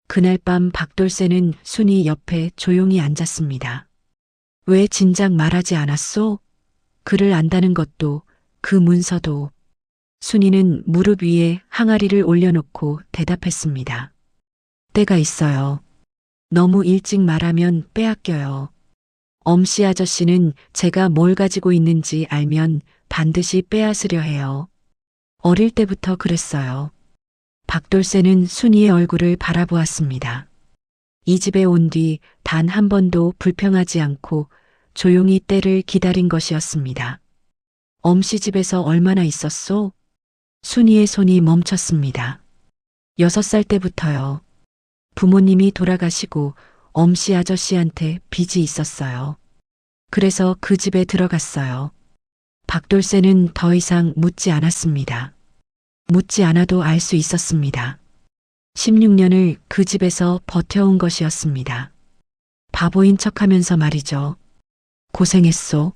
그날 밤 박돌쇠는 순이 옆에 조용히 앉았습니다. 왜 진작 말하지 않았소? 그를 안다는 것도 그 문서도. 순이는 무릎 위에 항아리를 올려놓고 대답했습니다. 때가 있어요. 너무 일찍 말하면 빼앗겨요. 엄씨 아저씨는 제가 뭘 가지고 있는지 알면 반드시 빼앗으려 해요. 어릴 때부터 그랬어요. 박돌쇠는 순이의 얼굴을 바라보았습니다. 이 집에 온 뒤 단 한 번도 불평하지 않고 조용히 때를 기다린 것이었습니다. 엄씨 집에서 얼마나 있었소? 순이의 손이 멈췄습니다. 6살 때부터요. 부모님이 돌아가시고 엄씨 아저씨한테 빚이 있었어요. 그래서 그 집에 들어갔어요. 박돌쇠는 더 이상 묻지 않았습니다. 묻지 않아도 알 수 있었습니다. 16년을 그 집에서 버텨온 것이었습니다. 바보인 척하면서 말이죠. 고생했소.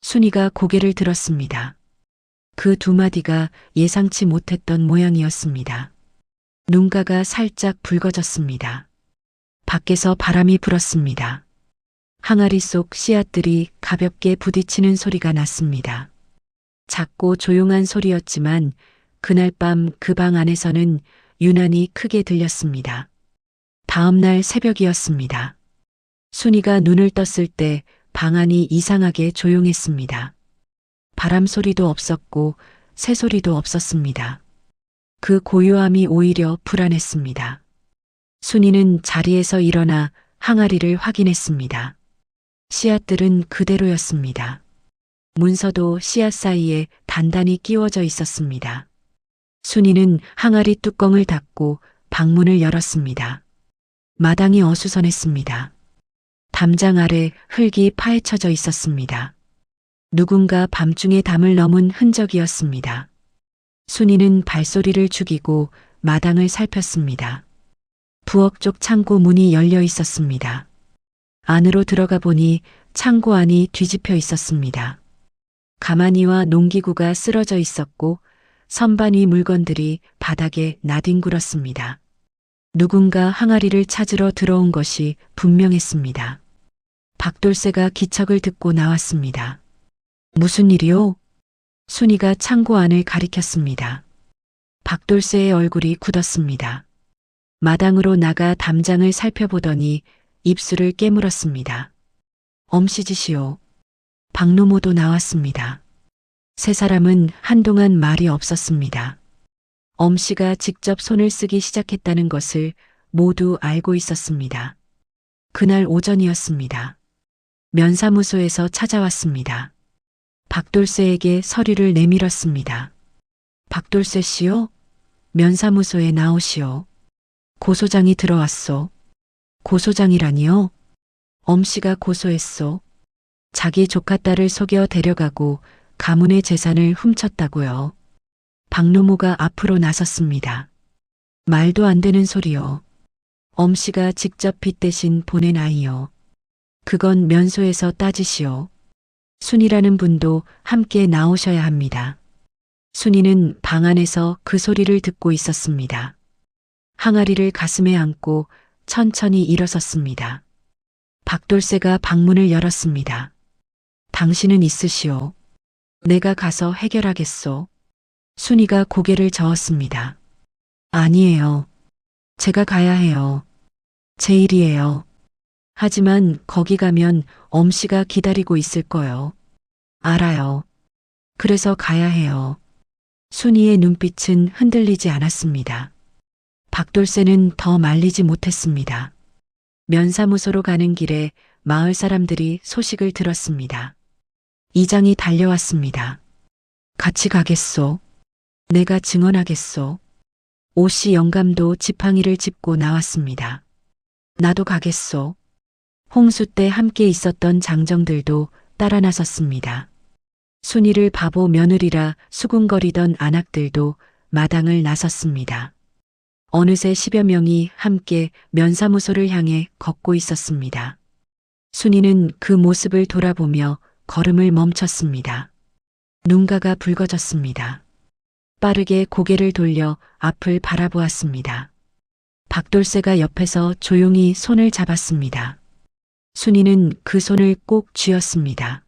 순이가 고개를 들었습니다. 그 두 마디가 예상치 못했던 모양이었습니다. 눈가가 살짝 붉어졌습니다. 밖에서 바람이 불었습니다. 항아리 속 씨앗들이 가볍게 부딪히는 소리가 났습니다. 작고 조용한 소리였지만 그날 밤 그 방 안에서는 유난히 크게 들렸습니다. 다음 날 새벽이었습니다. 순이가 눈을 떴을 때 방 안이 이상하게 조용했습니다. 바람 소리도 없었고 새 소리도 없었습니다. 그 고요함이 오히려 불안했습니다. 순이는 자리에서 일어나 항아리를 확인했습니다. 씨앗들은 그대로였습니다. 문서도 씨앗 사이에 단단히 끼워져 있었습니다. 순이는 항아리 뚜껑을 닫고 방문을 열었습니다. 마당이 어수선했습니다. 담장 아래 흙이 파헤쳐져 있었습니다. 누군가 밤중에 담을 넘은 흔적이었습니다. 순이는 발소리를 죽이고 마당을 살폈습니다. 부엌 쪽 창고 문이 열려 있었습니다. 안으로 들어가 보니 창고 안이 뒤집혀 있었습니다. 가마니와 농기구가 쓰러져 있었고 선반 위 물건들이 바닥에 나뒹굴었습니다. 누군가 항아리를 찾으러 들어온 것이 분명했습니다. 박돌쇠가 기척을 듣고 나왔습니다. 무슨 일이요? 순이가 창고 안을 가리켰습니다. 박돌쇠의 얼굴이 굳었습니다. 마당으로 나가 담장을 살펴보더니 입술을 깨물었습니다. 엄씨짓이요. 박노모도 나왔습니다. 세 사람은 한동안 말이 없었습니다. 엄씨가 직접 손을 쓰기 시작했다는 것을 모두 알고 있었습니다. 그날 오전이었습니다. 면사무소에서 찾아왔습니다. 박돌쇠에게 서류를 내밀었습니다. 박돌쇠 씨요? 면사무소에 나오시오. 고소장이 들어왔소. 고소장이라니요? 엄씨가 고소했소. 자기 조카 딸을 속여 데려가고 가문의 재산을 훔쳤다고요. 박노모가 앞으로 나섰습니다. 말도 안 되는 소리요. 엄씨가 직접 빚 대신 보낸 아이요. 그건 면소에서 따지시오. 순이라는 분도 함께 나오셔야 합니다. 순이는 방 안에서 그 소리를 듣고 있었습니다. 항아리를 가슴에 안고 천천히 일어섰습니다. 박돌쇠가 방문을 열었습니다. 당신은 있으시오. 내가 가서 해결하겠소. 순이가 고개를 저었습니다. 아니에요. 제가 가야 해요. 제 일이에요. 하지만 거기 가면 엄씨가 기다리고 있을 거요. 알아요. 그래서 가야 해요. 순이의 눈빛은 흔들리지 않았습니다. 박돌쇠는 더 말리지 못했습니다. 면사무소로 가는 길에 마을 사람들이 소식을 들었습니다. 이장이 달려왔습니다. 같이 가겠소. 내가 증언하겠소. 오씨 영감도 지팡이를 짚고 나왔습니다. 나도 가겠소. 홍수 때 함께 있었던 장정들도 따라 나섰습니다. 순이를 바보 며느리라 수군거리던 안악들도 마당을 나섰습니다. 어느새 10여 명이 함께 면사무소를 향해 걷고 있었습니다. 순이는 그 모습을 돌아보며 걸음을 멈췄습니다. 눈가가 붉어졌습니다. 빠르게 고개를 돌려 앞을 바라보았습니다. 박돌쇠가 옆에서 조용히 손을 잡았습니다. 순이는 그 손을 꼭 쥐었습니다.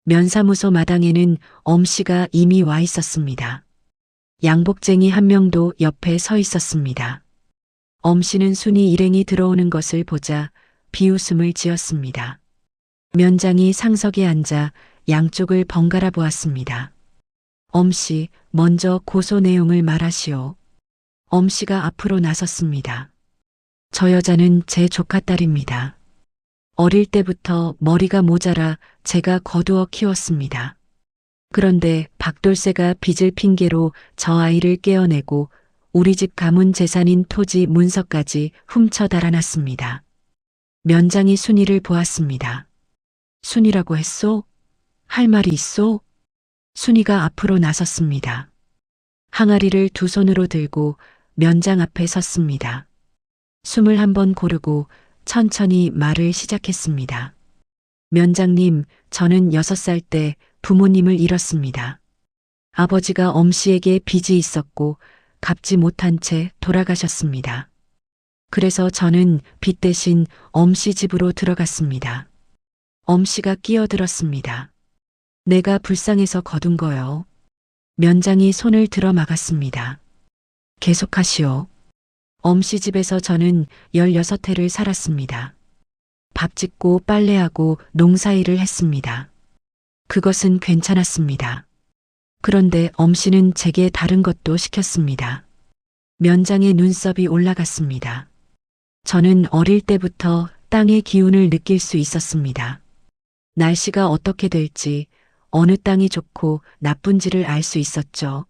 면사무소 마당에는 엄씨가 이미 와 있었습니다. 양복쟁이 한 명도 옆에 서 있었습니다. 엄씨는 순이 일행이 들어오는 것을 보자 비웃음을 지었습니다. 면장이 상석에 앉아 양쪽을 번갈아 보았습니다. 엄씨, 먼저 고소 내용을 말하시오. 엄씨가 앞으로 나섰습니다. 저 여자는 제 조카 딸입니다. 어릴 때부터 머리가 모자라 제가 거두어 키웠습니다. 그런데 박돌쇠가 빚을 핑계로 저 아이를 깨어내고 우리 집 가문 재산인 토지 문서까지 훔쳐 달아났습니다. 면장이 순이를 보았습니다. 순이라고 했소? 할 말이 있소? 순이가 앞으로 나섰습니다. 항아리를 두 손으로 들고 면장 앞에 섰습니다. 숨을 한번 고르고 천천히 말을 시작했습니다. 면장님, 저는 6살 때 부모님을 잃었습니다. 아버지가 엄씨에게 빚이 있었고 갚지 못한 채 돌아가셨습니다. 그래서 저는 빚 대신 엄씨 집으로 들어갔습니다. 엄씨가 끼어들었습니다. 내가 불쌍해서 거둔 거요. 면장이 손을 들어 막았습니다. 계속하시오. 엄씨 집에서 저는 16해를 살았습니다. 밥 짓고 빨래하고 농사일을 했습니다. 그것은 괜찮았습니다. 그런데 엄씨는 제게 다른 것도 시켰습니다. 면장의 눈썹이 올라갔습니다. 저는 어릴 때부터 땅의 기운을 느낄 수 있었습니다. 날씨가 어떻게 될지, 어느 땅이 좋고 나쁜지를 알 수 있었죠.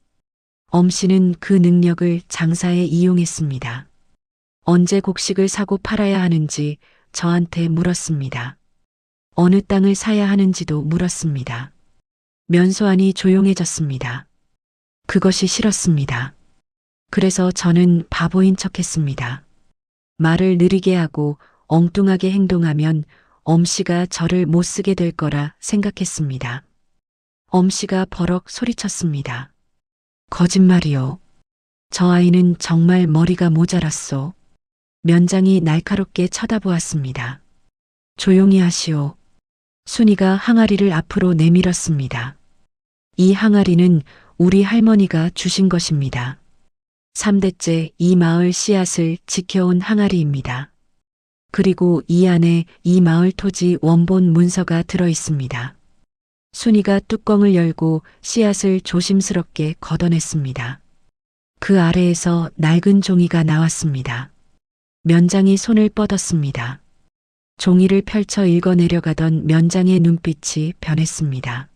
엄씨는 그 능력을 장사에 이용했습니다. 언제 곡식을 사고 팔아야 하는지 저한테 물었습니다. 어느 땅을 사야 하는지도 물었습니다. 면소안이 조용해졌습니다. 그것이 싫었습니다. 그래서 저는 바보인 척했습니다. 말을 느리게 하고 엉뚱하게 행동하면 엄씨가 저를 못 쓰게 될 거라 생각했습니다. 엄씨가 버럭 소리쳤습니다. 거짓말이요. 저 아이는 정말 머리가 모자랐소. 면장이 날카롭게 쳐다보았습니다. 조용히 하시오. 순이가 항아리를 앞으로 내밀었습니다. 이 항아리는 우리 할머니가 주신 것입니다. 3대째 이 마을 씨앗을 지켜온 항아리입니다. 그리고 이 안에 이 마을 토지 원본 문서가 들어 있습니다. 순이가 뚜껑을 열고 씨앗을 조심스럽게 걷어냈습니다. 그 아래에서 낡은 종이가 나왔습니다. 면장이 손을 뻗었습니다. 종이를 펼쳐 읽어내려가던 면장의 눈빛이 변했습니다.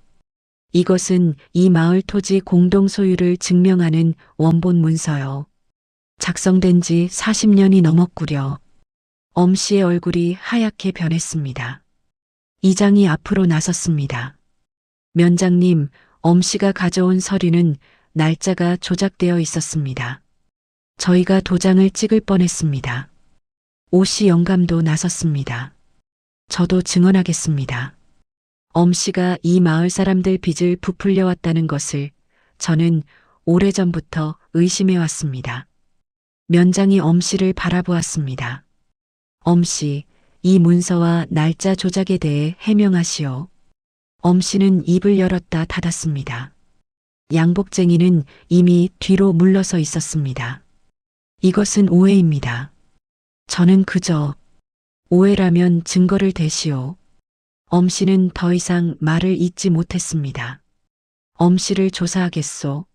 이것은 이 마을 토지 공동 소유를 증명하는 원본 문서요. 작성된 지 40년이 넘었구려. 엄 씨의 얼굴이 하얗게 변했습니다. 이장이 앞으로 나섰습니다. 면장님, 엄 씨가 가져온 서류는 날짜가 조작되어 있었습니다. 저희가 도장을 찍을 뻔했습니다. 오 씨 영감도 나섰습니다. 저도 증언하겠습니다. 엄 씨가 이 마을 사람들 빚을 부풀려 왔다는 것을 저는 오래전부터 의심해 왔습니다. 면장이 엄 씨를 바라보았습니다. 엄 씨, 이 문서와 날짜 조작에 대해 해명하시오. 엄 씨는 입을 열었다 닫았습니다. 양복쟁이는 이미 뒤로 물러서 있었습니다. 이것은 오해입니다. 저는 그저 오해라면 증거를 대시오. 엄 씨는 더 이상 말을 잇지 못했습니다. 엄 씨를 조사하겠소.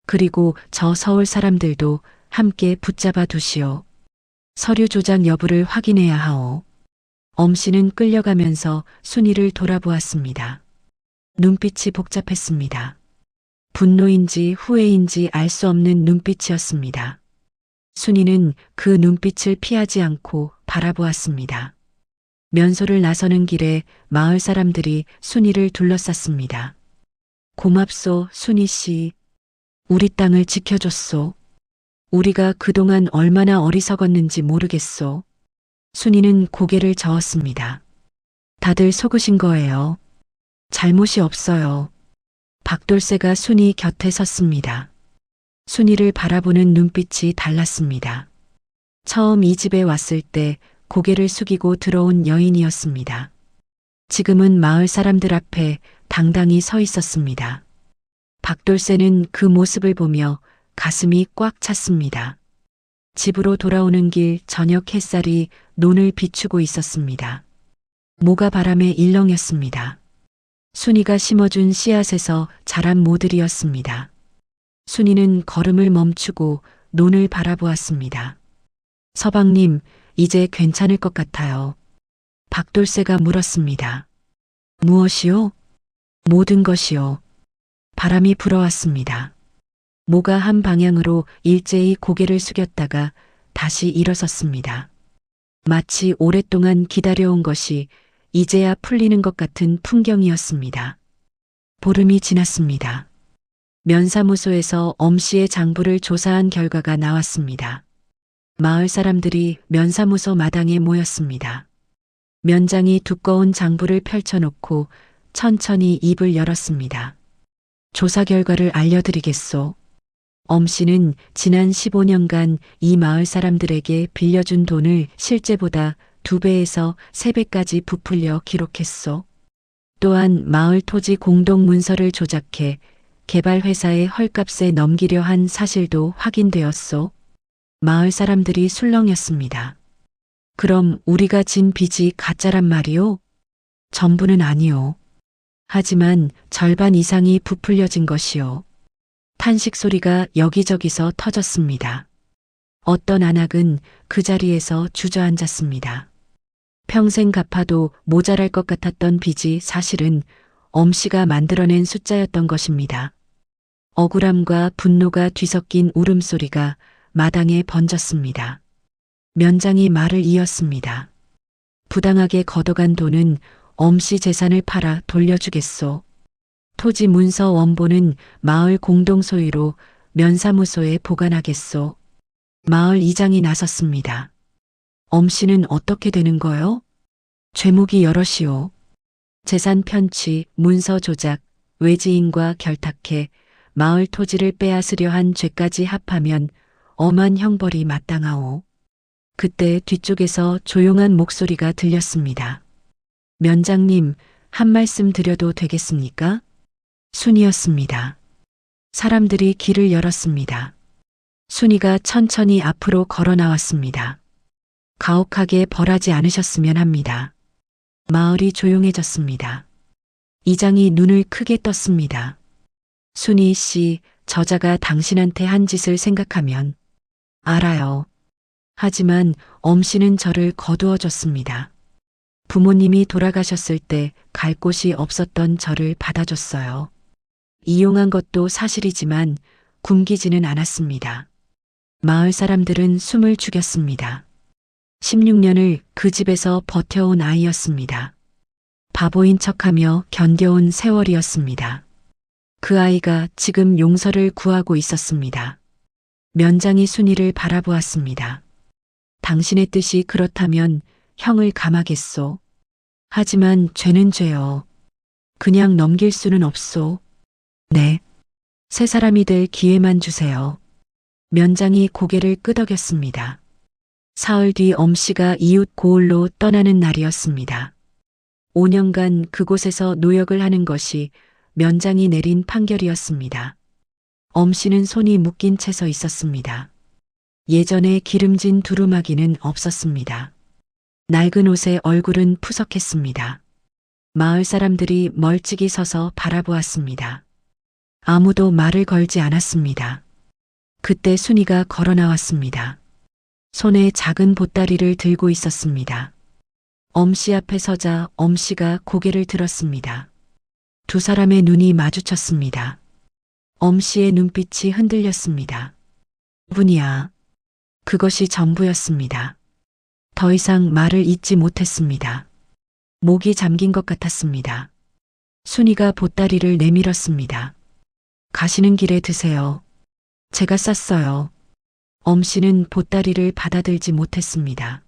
그리고 저 서울 사람들도 함께 붙잡아 두시오. 서류 조작 여부를 확인해야 하오. 엄 씨는 끌려가면서 순이를 돌아보았습니다. 눈빛이 복잡했습니다. 분노인지 후회인지 알 수 없는 눈빛이었습니다. 순이는 그 눈빛을 피하지 않고 바라보았습니다. 면소를 나서는 길에 마을 사람들이 순이를 둘러쌌습니다. 고맙소, 순이 씨. 우리 땅을 지켜줬소. 우리가 그동안 얼마나 어리석었는지 모르겠소. 순이는 고개를 저었습니다. 다들 속으신 거예요. 잘못이 없어요. 박돌쇠가 순이 곁에 섰습니다. 순이를 바라보는 눈빛이 달랐습니다. 처음 이 집에 왔을 때 고개를 숙이고 들어온 여인이었습니다. 지금은 마을 사람들 앞에 당당히 서 있었습니다. 박돌쇠는 그 모습을 보며 가슴이 꽉 찼습니다. 집으로 돌아오는 길 저녁 햇살이 논을 비추고 있었습니다. 모가 바람에 일렁였습니다. 순이가 심어준 씨앗에서 자란 모들이었습니다. 순이는 걸음을 멈추고 논을 바라보았습니다. 서방님, 이제 괜찮을 것 같아요. 박돌쇠가 물었습니다. 무엇이요? 모든 것이요. 바람이 불어왔습니다. 모가 한 방향으로 일제히 고개를 숙였다가 다시 일어섰습니다. 마치 오랫동안 기다려온 것이 이제야 풀리는 것 같은 풍경이었습니다. 보름이 지났습니다. 면사무소에서 엄 씨의 장부를 조사한 결과가 나왔습니다. 마을 사람들이 면사무소 마당에 모였습니다. 면장이 두꺼운 장부를 펼쳐놓고 천천히 입을 열었습니다. 조사 결과를 알려드리겠소. 엄 씨는 지난 15년간 이 마을 사람들에게 빌려준 돈을 실제보다 2배에서 3배까지 부풀려 기록했소. 또한 마을 토지 공동 문서를 조작해 개발회사의 헐값에 넘기려 한 사실도 확인되었소. 마을 사람들이 술렁였습니다. 그럼 우리가 진 빚이 가짜란 말이오? 전부는 아니오. 하지만 절반 이상이 부풀려진 것이오. 탄식 소리가 여기저기서 터졌습니다. 어떤 안악은 그 자리에서 주저앉았습니다. 평생 갚아도 모자랄 것 같았던 빚이 사실은 엄 씨가 만들어낸 숫자였던 것입니다. 억울함과 분노가 뒤섞인 울음소리가 마당에 번졌습니다. 면장이 말을 이었습니다. 부당하게 걷어간 돈은 엄 씨 재산을 팔아 돌려주겠소. 토지 문서 원본은 마을 공동 소유로 면사무소에 보관하겠소. 마을 이장이 나섰습니다. 엄 씨는 어떻게 되는 거요? 죄목이 여럿이오. 재산 편취, 문서 조작, 외지인과 결탁해 마을 토지를 빼앗으려 한 죄까지 합하면 엄한 형벌이 마땅하오. 그때 뒤쪽에서 조용한 목소리가 들렸습니다. 면장님, 한 말씀 드려도 되겠습니까? 순이었습니다. 사람들이 길을 열었습니다. 순이가 천천히 앞으로 걸어 나왔습니다. 가혹하게 벌하지 않으셨으면 합니다. 마을이 조용해졌습니다. 이장이 눈을 크게 떴습니다. 순이 씨, 저자가 당신한테 한 짓을 생각하면 알아요. 하지만 엄씨는 저를 거두어 줬습니다. 부모님이 돌아가셨을 때 갈 곳이 없었던 저를 받아줬어요. 이용한 것도 사실이지만 굶기지는 않았습니다. 마을 사람들은 숨을 죽였습니다. 16년을 그 집에서 버텨온 아이였습니다. 바보인 척하며 견뎌온 세월이었습니다. 그 아이가 지금 용서를 구하고 있었습니다. 면장이 순이를 바라보았습니다. 당신의 뜻이 그렇다면 형을 감하겠소. 하지만 죄는 죄요. 그냥 넘길 수는 없소. 네. 새 사람이 될 기회만 주세요. 면장이 고개를 끄덕였습니다. 사흘 뒤 엄씨가 이웃 고을로 떠나는 날이었습니다. 5년간 그곳에서 노역을 하는 것이 면장이 내린 판결이었습니다. 엄씨는 손이 묶인 채 서 있었습니다. 예전에 기름진 두루마기는 없었습니다. 낡은 옷에 얼굴은 푸석했습니다. 마을 사람들이 멀찍이 서서 바라보았습니다. 아무도 말을 걸지 않았습니다. 그때 순이가 걸어 나왔습니다. 손에 작은 보따리를 들고 있었습니다. 엄씨 앞에 서자 엄씨가 고개를 들었습니다. 두 사람의 눈이 마주쳤습니다. 엄씨의 눈빛이 흔들렸습니다. 분이야. 그것이 전부였습니다. 더 이상 말을 잇지 못했습니다. 목이 잠긴 것 같았습니다. 순이가 보따리를 내밀었습니다. 가시는 길에 드세요. 제가 쌌어요. 엄씨는 보따리를 받아들지 못했습니다.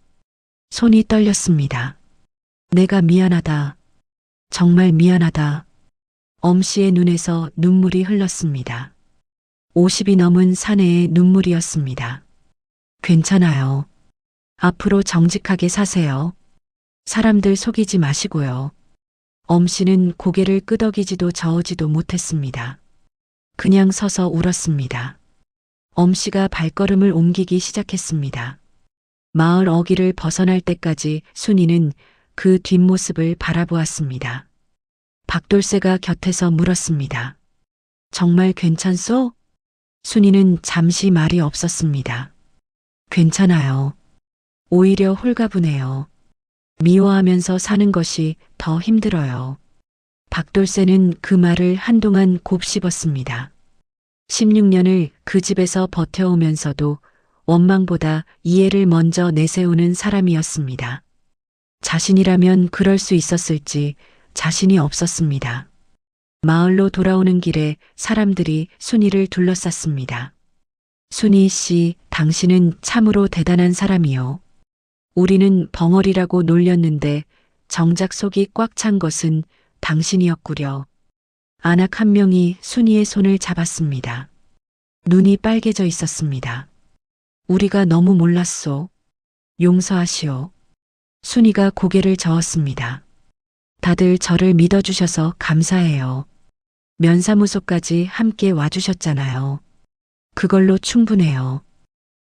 손이 떨렸습니다. 내가 미안하다. 정말 미안하다. 엄씨의 눈에서 눈물이 흘렀습니다. 50이 넘은 사내의 눈물이었습니다. 괜찮아요. 앞으로 정직하게 사세요. 사람들 속이지 마시고요. 엄씨는 고개를 끄덕이지도 저으지도 못했습니다. 그냥 서서 울었습니다. 엄씨가 발걸음을 옮기기 시작했습니다. 마을 어귀를 벗어날 때까지 순이는 그 뒷모습을 바라보았습니다. 박돌쇠가 곁에서 물었습니다. 정말 괜찮소? 순이는 잠시 말이 없었습니다. 괜찮아요. 오히려 홀가분해요. 미워하면서 사는 것이 더 힘들어요. 박돌쇠는 그 말을 한동안 곱씹었습니다. 16년을 그 집에서 버텨오면서도 원망보다 이해를 먼저 내세우는 사람이었습니다. 자신이라면 그럴 수 있었을지 자신이 없었습니다. 마을로 돌아오는 길에 사람들이 순이를 둘러쌌습니다. 순이 씨, 당신은 참으로 대단한 사람이요. 우리는 벙어리라고 놀렸는데 정작 속이 꽉 찬 것은 당신이었구려. 아낙 한 명이 순이의 손을 잡았습니다. 눈이 빨개져 있었습니다. 우리가 너무 몰랐소. 용서하시오. 순이가 고개를 저었습니다. 다들 저를 믿어주셔서 감사해요. 면사무소까지 함께 와주셨잖아요. 그걸로 충분해요.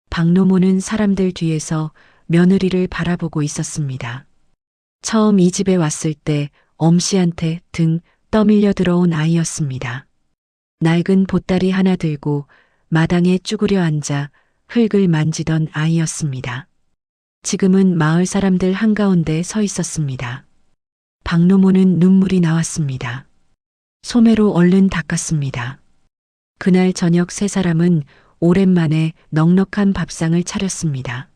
박노모는 사람들 뒤에서 며느리를 바라보고 있었습니다. 처음 이 집에 왔을 때 엄씨한테 등 떠밀려 들어온 아이였습니다. 낡은 보따리 하나 들고 마당에 쭈그려 앉아 흙을 만지던 아이였습니다. 지금은 마을 사람들 한가운데 서 있었습니다. 박노모는 눈물이 나왔습니다. 소매로 얼른 닦았습니다. 그날 저녁 세 사람은 오랜만에 넉넉한 밥상을 차렸습니다.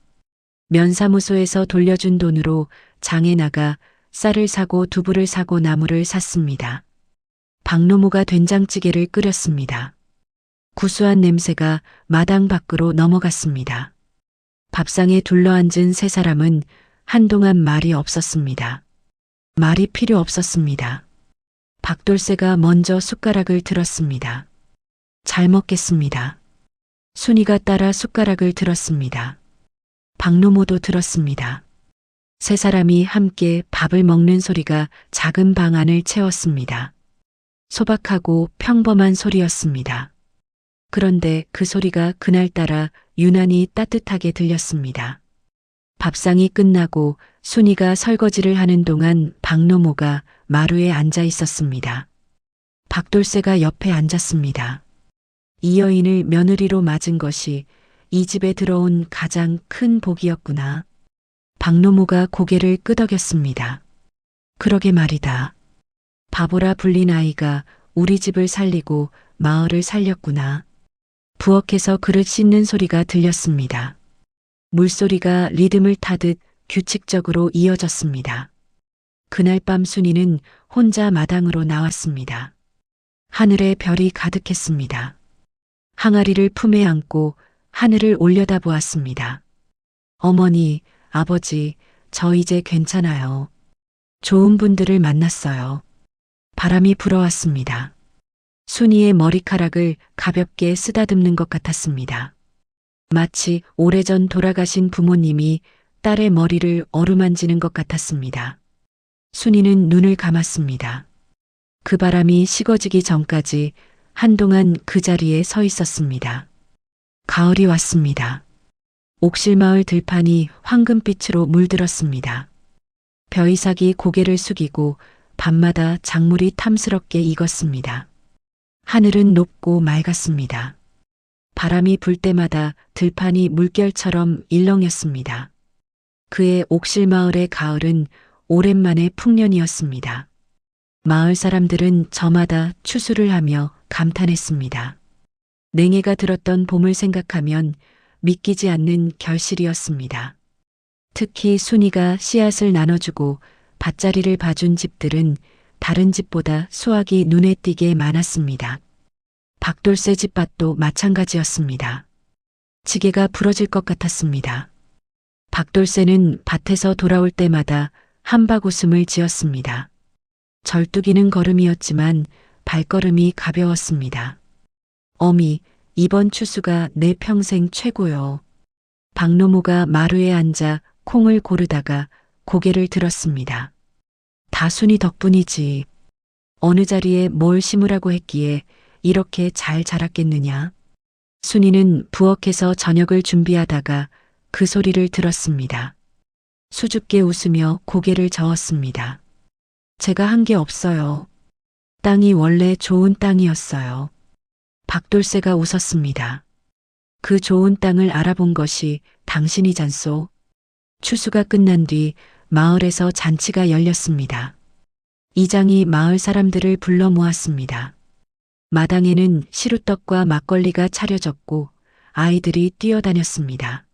면사무소에서 돌려준 돈으로 장에 나가 쌀을 사고 두부를 사고 나물을 샀습니다. 박노모가 된장찌개를 끓였습니다. 구수한 냄새가 마당 밖으로 넘어갔습니다. 밥상에 둘러앉은 세 사람은 한동안 말이 없었습니다. 말이 필요 없었습니다. 박돌쇠가 먼저 숟가락을 들었습니다. 잘 먹겠습니다. 순이가 따라 숟가락을 들었습니다. 박노모도 들었습니다. 세 사람이 함께 밥을 먹는 소리가 작은 방 안을 채웠습니다. 소박하고 평범한 소리였습니다. 그런데 그 소리가 그날따라 유난히 따뜻하게 들렸습니다. 밥상이 끝나고 순이가 설거지를 하는 동안 박노모가 마루에 앉아 있었습니다. 박돌쇠가 옆에 앉았습니다. 이 여인을 며느리로 맞은 것이 이 집에 들어온 가장 큰 복이었구나. 박노모가 고개를 끄덕였습니다. 그러게 말이다. 바보라 불린 아이가 우리 집을 살리고 마을을 살렸구나. 부엌에서 그릇 씻는 소리가 들렸습니다. 물소리가 리듬을 타듯 규칙적으로 이어졌습니다. 그날 밤 순이는 혼자 마당으로 나왔습니다. 하늘에 별이 가득했습니다. 항아리를 품에 안고 하늘을 올려다보았습니다. 어머니, 아버지, 저 이제 괜찮아요. 좋은 분들을 만났어요. 바람이 불어왔습니다. 순이의 머리카락을 가볍게 쓰다듬는 것 같았습니다. 마치 오래전 돌아가신 부모님이 딸의 머리를 어루만지는 것 같았습니다. 순이는 눈을 감았습니다. 그 바람이 식어지기 전까지 한동안 그 자리에 서 있었습니다. 가을이 왔습니다. 옥실마을 들판이 황금빛으로 물들었습니다. 벼이삭이 고개를 숙이고 밤마다 작물이 탐스럽게 익었습니다. 하늘은 높고 맑았습니다. 바람이 불 때마다 들판이 물결처럼 일렁였습니다. 그의 옥실마을의 가을은 오랜만에 풍년이었습니다. 마을 사람들은 저마다 추수를 하며 감탄했습니다. 냉해가 들었던 봄을 생각하면 믿기지 않는 결실이었습니다. 특히 순이가 씨앗을 나눠주고 밭자리를 봐준 집들은 다른 집보다 수확이 눈에 띄게 많았습니다. 박돌쇠 집 밭도 마찬가지였습니다. 지게가 부러질 것 같았습니다. 박돌쇠는 밭에서 돌아올 때마다 한박웃음을 지었습니다. 절뚝이는 걸음이었지만 발걸음이 가벼웠습니다. 어미, 이번 추수가 내 평생 최고요. 박노모가 마루에 앉아 콩을 고르다가 고개를 들었습니다. 다 순이 덕분이지. 어느 자리에 뭘 심으라고 했기에 이렇게 잘 자랐겠느냐. 순이는 부엌에서 저녁을 준비하다가 그 소리를 들었습니다. 수줍게 웃으며 고개를 저었습니다. 제가 한 게 없어요. 땅이 원래 좋은 땅이었어요. 박돌쇠가 웃었습니다. 그 좋은 땅을 알아본 것이 당신이잖소. 추수가 끝난 뒤 마을에서 잔치가 열렸습니다. 이장이 마을 사람들을 불러 모았습니다. 마당에는 시루떡과 막걸리가 차려졌고 아이들이 뛰어다녔습니다.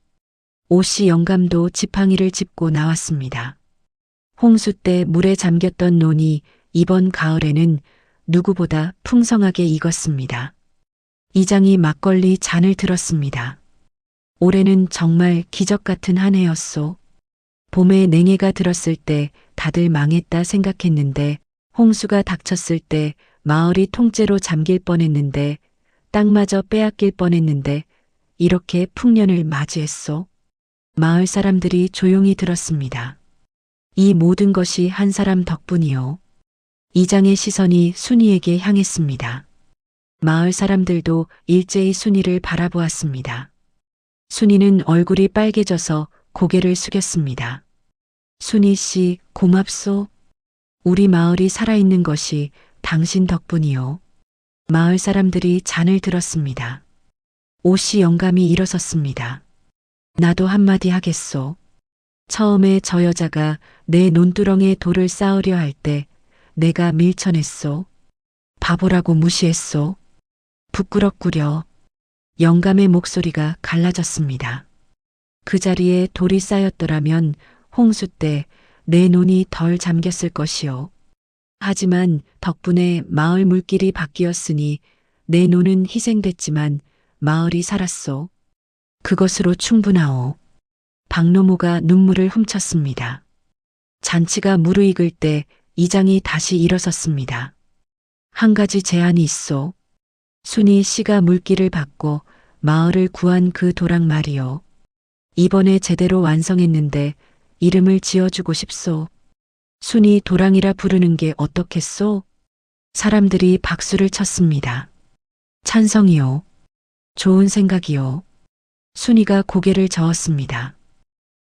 오씨 영감도 지팡이를 짚고 나왔습니다. 홍수 때 물에 잠겼던 논이 이번 가을에는 누구보다 풍성하게 익었습니다. 이장이 막걸리 잔을 들었습니다. 올해는 정말 기적 같은 한 해였소. 봄에 냉해가 들었을 때 다들 망했다 생각했는데 홍수가 닥쳤을 때 마을이 통째로 잠길 뻔했는데 땅마저 빼앗길 뻔했는데 이렇게 풍년을 맞이했소. 마을 사람들이 조용히 들었습니다. 이 모든 것이 한 사람 덕분이요. 이장의 시선이 순이에게 향했습니다. 마을 사람들도 일제히 순이를 바라보았습니다. 순이는 얼굴이 빨개져서 고개를 숙였습니다. 순이 씨, 고맙소. 우리 마을이 살아있는 것이 당신 덕분이요. 마을 사람들이 잔을 들었습니다. 오씨 영감이 일어섰습니다. 나도 한마디 하겠소. 처음에 저 여자가 내 논두렁에 돌을 쌓으려 할 때 내가 밀쳐냈소. 바보라고 무시했소. 부끄럽구려. 영감의 목소리가 갈라졌습니다. 그 자리에 돌이 쌓였더라면 홍수 때 내 논이 덜 잠겼을 것이요. 하지만 덕분에 마을 물길이 바뀌었으니 내 논은 희생됐지만 마을이 살았소. 그것으로 충분하오. 박노모가 눈물을 훔쳤습니다. 잔치가 무르익을 때 이장이 다시 일어섰습니다. 한 가지 제안이 있소. 순이 씨가 물길을 받고 마을을 구한 그 도랑 말이요. 이번에 제대로 완성했는데 이름을 지어주고 싶소. 순이 도랑이라 부르는 게 어떻겠소? 사람들이 박수를 쳤습니다. 찬성이요. 좋은 생각이요. 순이가 고개를 저었습니다.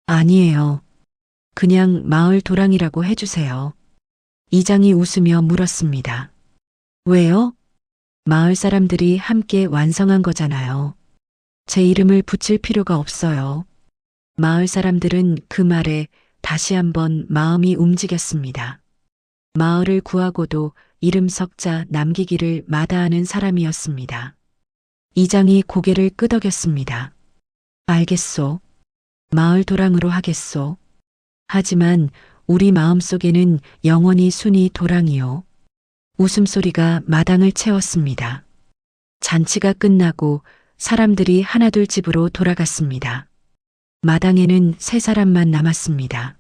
아니에요. 그냥 마을 도랑이라고 해주세요. 이장이 웃으며 물었습니다. 왜요? 마을 사람들이 함께 완성한 거잖아요. 제 이름을 붙일 필요가 없어요. 마을 사람들은 그 말에 다시 한번 마음이 움직였습니다. 마을을 구하고도 이름 석자 남기기를 마다하는 사람이었습니다. 이장이 고개를 끄덕였습니다. 알겠소. 마을 도랑으로 하겠소. 하지만 우리 마음속에는 영원히 순이 도랑이요. 웃음소리가 마당을 채웠습니다. 잔치가 끝나고 사람들이 하나둘 집으로 돌아갔습니다. 마당에는 세 사람만 남았습니다.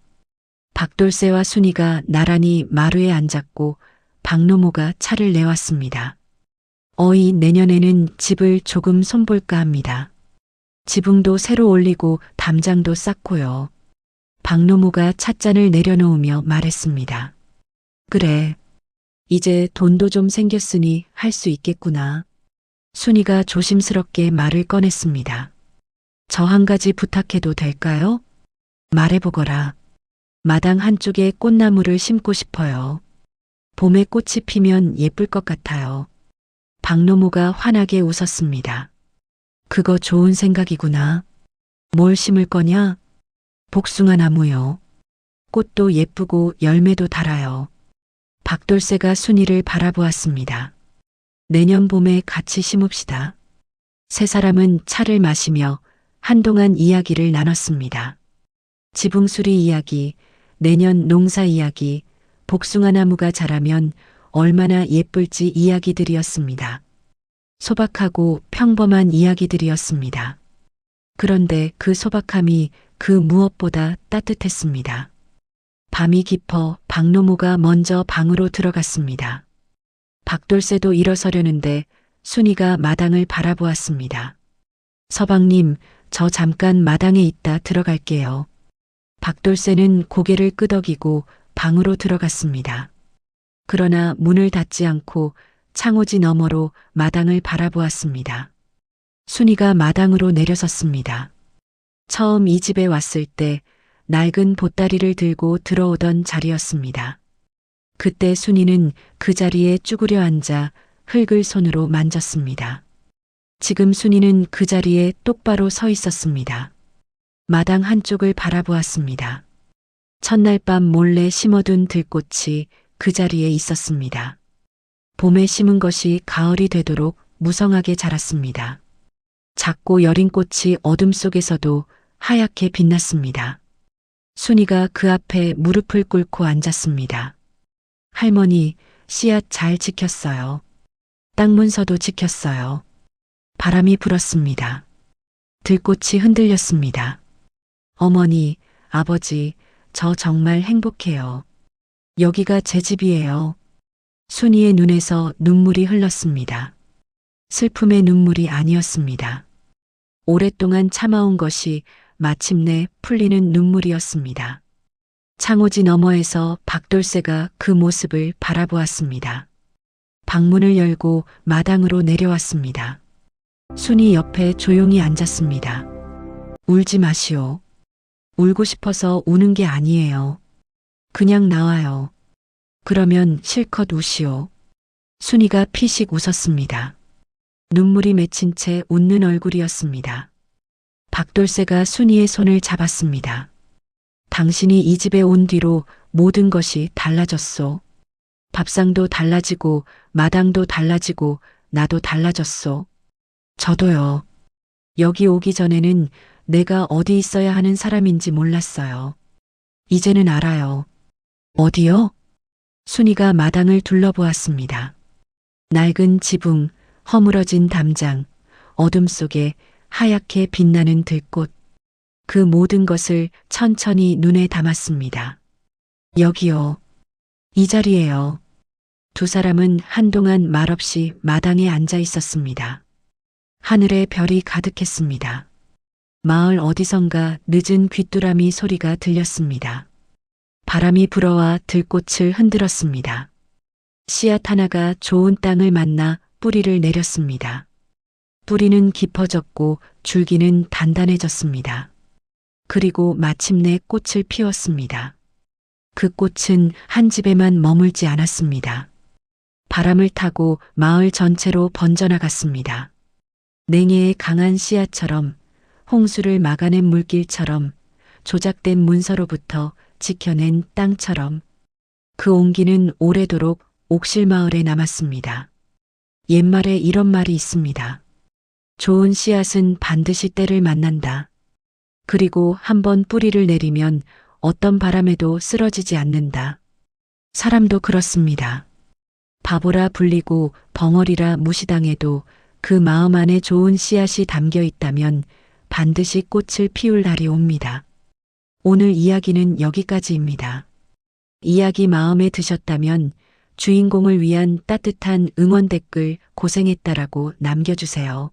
박돌새와 순이가 나란히 마루에 앉았고 박노모가 차를 내왔습니다. 어이 내년에는 집을 조금 손볼까 합니다. 지붕도 새로 올리고 담장도 쌓고요. 박노모가 찻잔을 내려놓으며 말했습니다. 그래. 이제 돈도 좀 생겼으니 할 수 있겠구나. 순이가 조심스럽게 말을 꺼냈습니다. 저 한 가지 부탁해도 될까요? 말해보거라. 마당 한쪽에 꽃나무를 심고 싶어요. 봄에 꽃이 피면 예쁠 것 같아요. 박노모가 환하게 웃었습니다. 그거 좋은 생각이구나. 뭘 심을 거냐? 복숭아 나무요. 꽃도 예쁘고 열매도 달아요. 박돌새가 순이를 바라보았습니다. 내년 봄에 같이 심읍시다. 세 사람은 차를 마시며 한동안 이야기를 나눴습니다. 지붕수리 이야기, 내년 농사 이야기, 복숭아 나무가 자라면 얼마나 예쁠지 이야기들이었습니다. 소박하고 평범한 이야기들이었습니다. 그런데 그 소박함이 그 무엇보다 따뜻했습니다. 밤이 깊어 박노모가 먼저 방으로 들어갔습니다. 박돌새도 일어서려는데 순이가 마당을 바라보았습니다. 서방님, 저 잠깐 마당에 있다 들어갈게요. 박돌새는 고개를 끄덕이고 방으로 들어갔습니다. 그러나 문을 닫지 않고 창호지 너머로 마당을 바라보았습니다. 순이가 마당으로 내려섰습니다. 처음 이 집에 왔을 때 낡은 보따리를 들고 들어오던 자리였습니다. 그때 순이는 그 자리에 쭈그려 앉아 흙을 손으로 만졌습니다. 지금 순이는 그 자리에 똑바로 서 있었습니다. 마당 한쪽을 바라보았습니다. 첫날 밤 몰래 심어둔 들꽃이 그 자리에 있었습니다. 봄에 심은 것이 가을이 되도록 무성하게 자랐습니다. 작고 여린 꽃이 어둠 속에서도 하얗게 빛났습니다. 순이가 그 앞에 무릎을 꿇고 앉았습니다. 할머니, 씨앗 잘 지켰어요. 땅 문서도 지켰어요. 바람이 불었습니다. 들꽃이 흔들렸습니다. 어머니, 아버지, 저 정말 행복해요. 여기가 제 집이에요. 순이의 눈에서 눈물이 흘렀습니다. 슬픔의 눈물이 아니었습니다. 오랫동안 참아온 것이 마침내 풀리는 눈물이었습니다. 창호지 너머에서 박돌새가 그 모습을 바라보았습니다. 방문을 열고 마당으로 내려왔습니다. 순이 옆에 조용히 앉았습니다. 울지 마시오. 울고 싶어서 우는 게 아니에요. 그냥 나와요. 그러면 실컷 우시오. 순이가 피식 웃었습니다. 눈물이 맺힌 채 웃는 얼굴이었습니다. 박돌새가 순이의 손을 잡았습니다. 당신이 이 집에 온 뒤로 모든 것이 달라졌소. 밥상도 달라지고 마당도 달라지고 나도 달라졌소. 저도요. 여기 오기 전에는 내가 어디 있어야 하는 사람인지 몰랐어요. 이제는 알아요. 어디요? 순이가 마당을 둘러보았습니다. 낡은 지붕, 허물어진 담장, 어둠 속에 하얗게 빛나는 들꽃. 그 모든 것을 천천히 눈에 담았습니다. 여기요. 이 자리에요. 두 사람은 한동안 말없이 마당에 앉아 있었습니다. 하늘에 별이 가득했습니다. 마을 어디선가 늦은 귀뚜라미 소리가 들렸습니다. 바람이 불어와 들꽃을 흔들었습니다. 씨앗 하나가 좋은 땅을 만나 뿌리를 내렸습니다. 뿌리는 깊어졌고 줄기는 단단해졌습니다. 그리고 마침내 꽃을 피웠습니다. 그 꽃은 한 집에만 머물지 않았습니다. 바람을 타고 마을 전체로 번져나갔습니다. 냉해의 강한 씨앗처럼, 홍수를 막아낸 물길처럼, 조작된 문서로부터 지켜낸 땅처럼 그 온기는 오래도록 옥실마을에 남았습니다. 옛말에 이런 말이 있습니다. 좋은 씨앗은 반드시 때를 만난다. 그리고 한번 뿌리를 내리면 어떤 바람에도 쓰러지지 않는다. 사람도 그렇습니다. 바보라 불리고 벙어리라 무시당해도 그 마음 안에 좋은 씨앗이 담겨 있다면 반드시 꽃을 피울 날이 옵니다. 오늘 이야기는 여기까지입니다. 이야기 마음에 드셨다면 주인공을 위한 따뜻한 응원 댓글 고생했다라고 남겨주세요.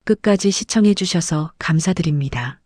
끝까지 시청해 주셔서 감사드립니다.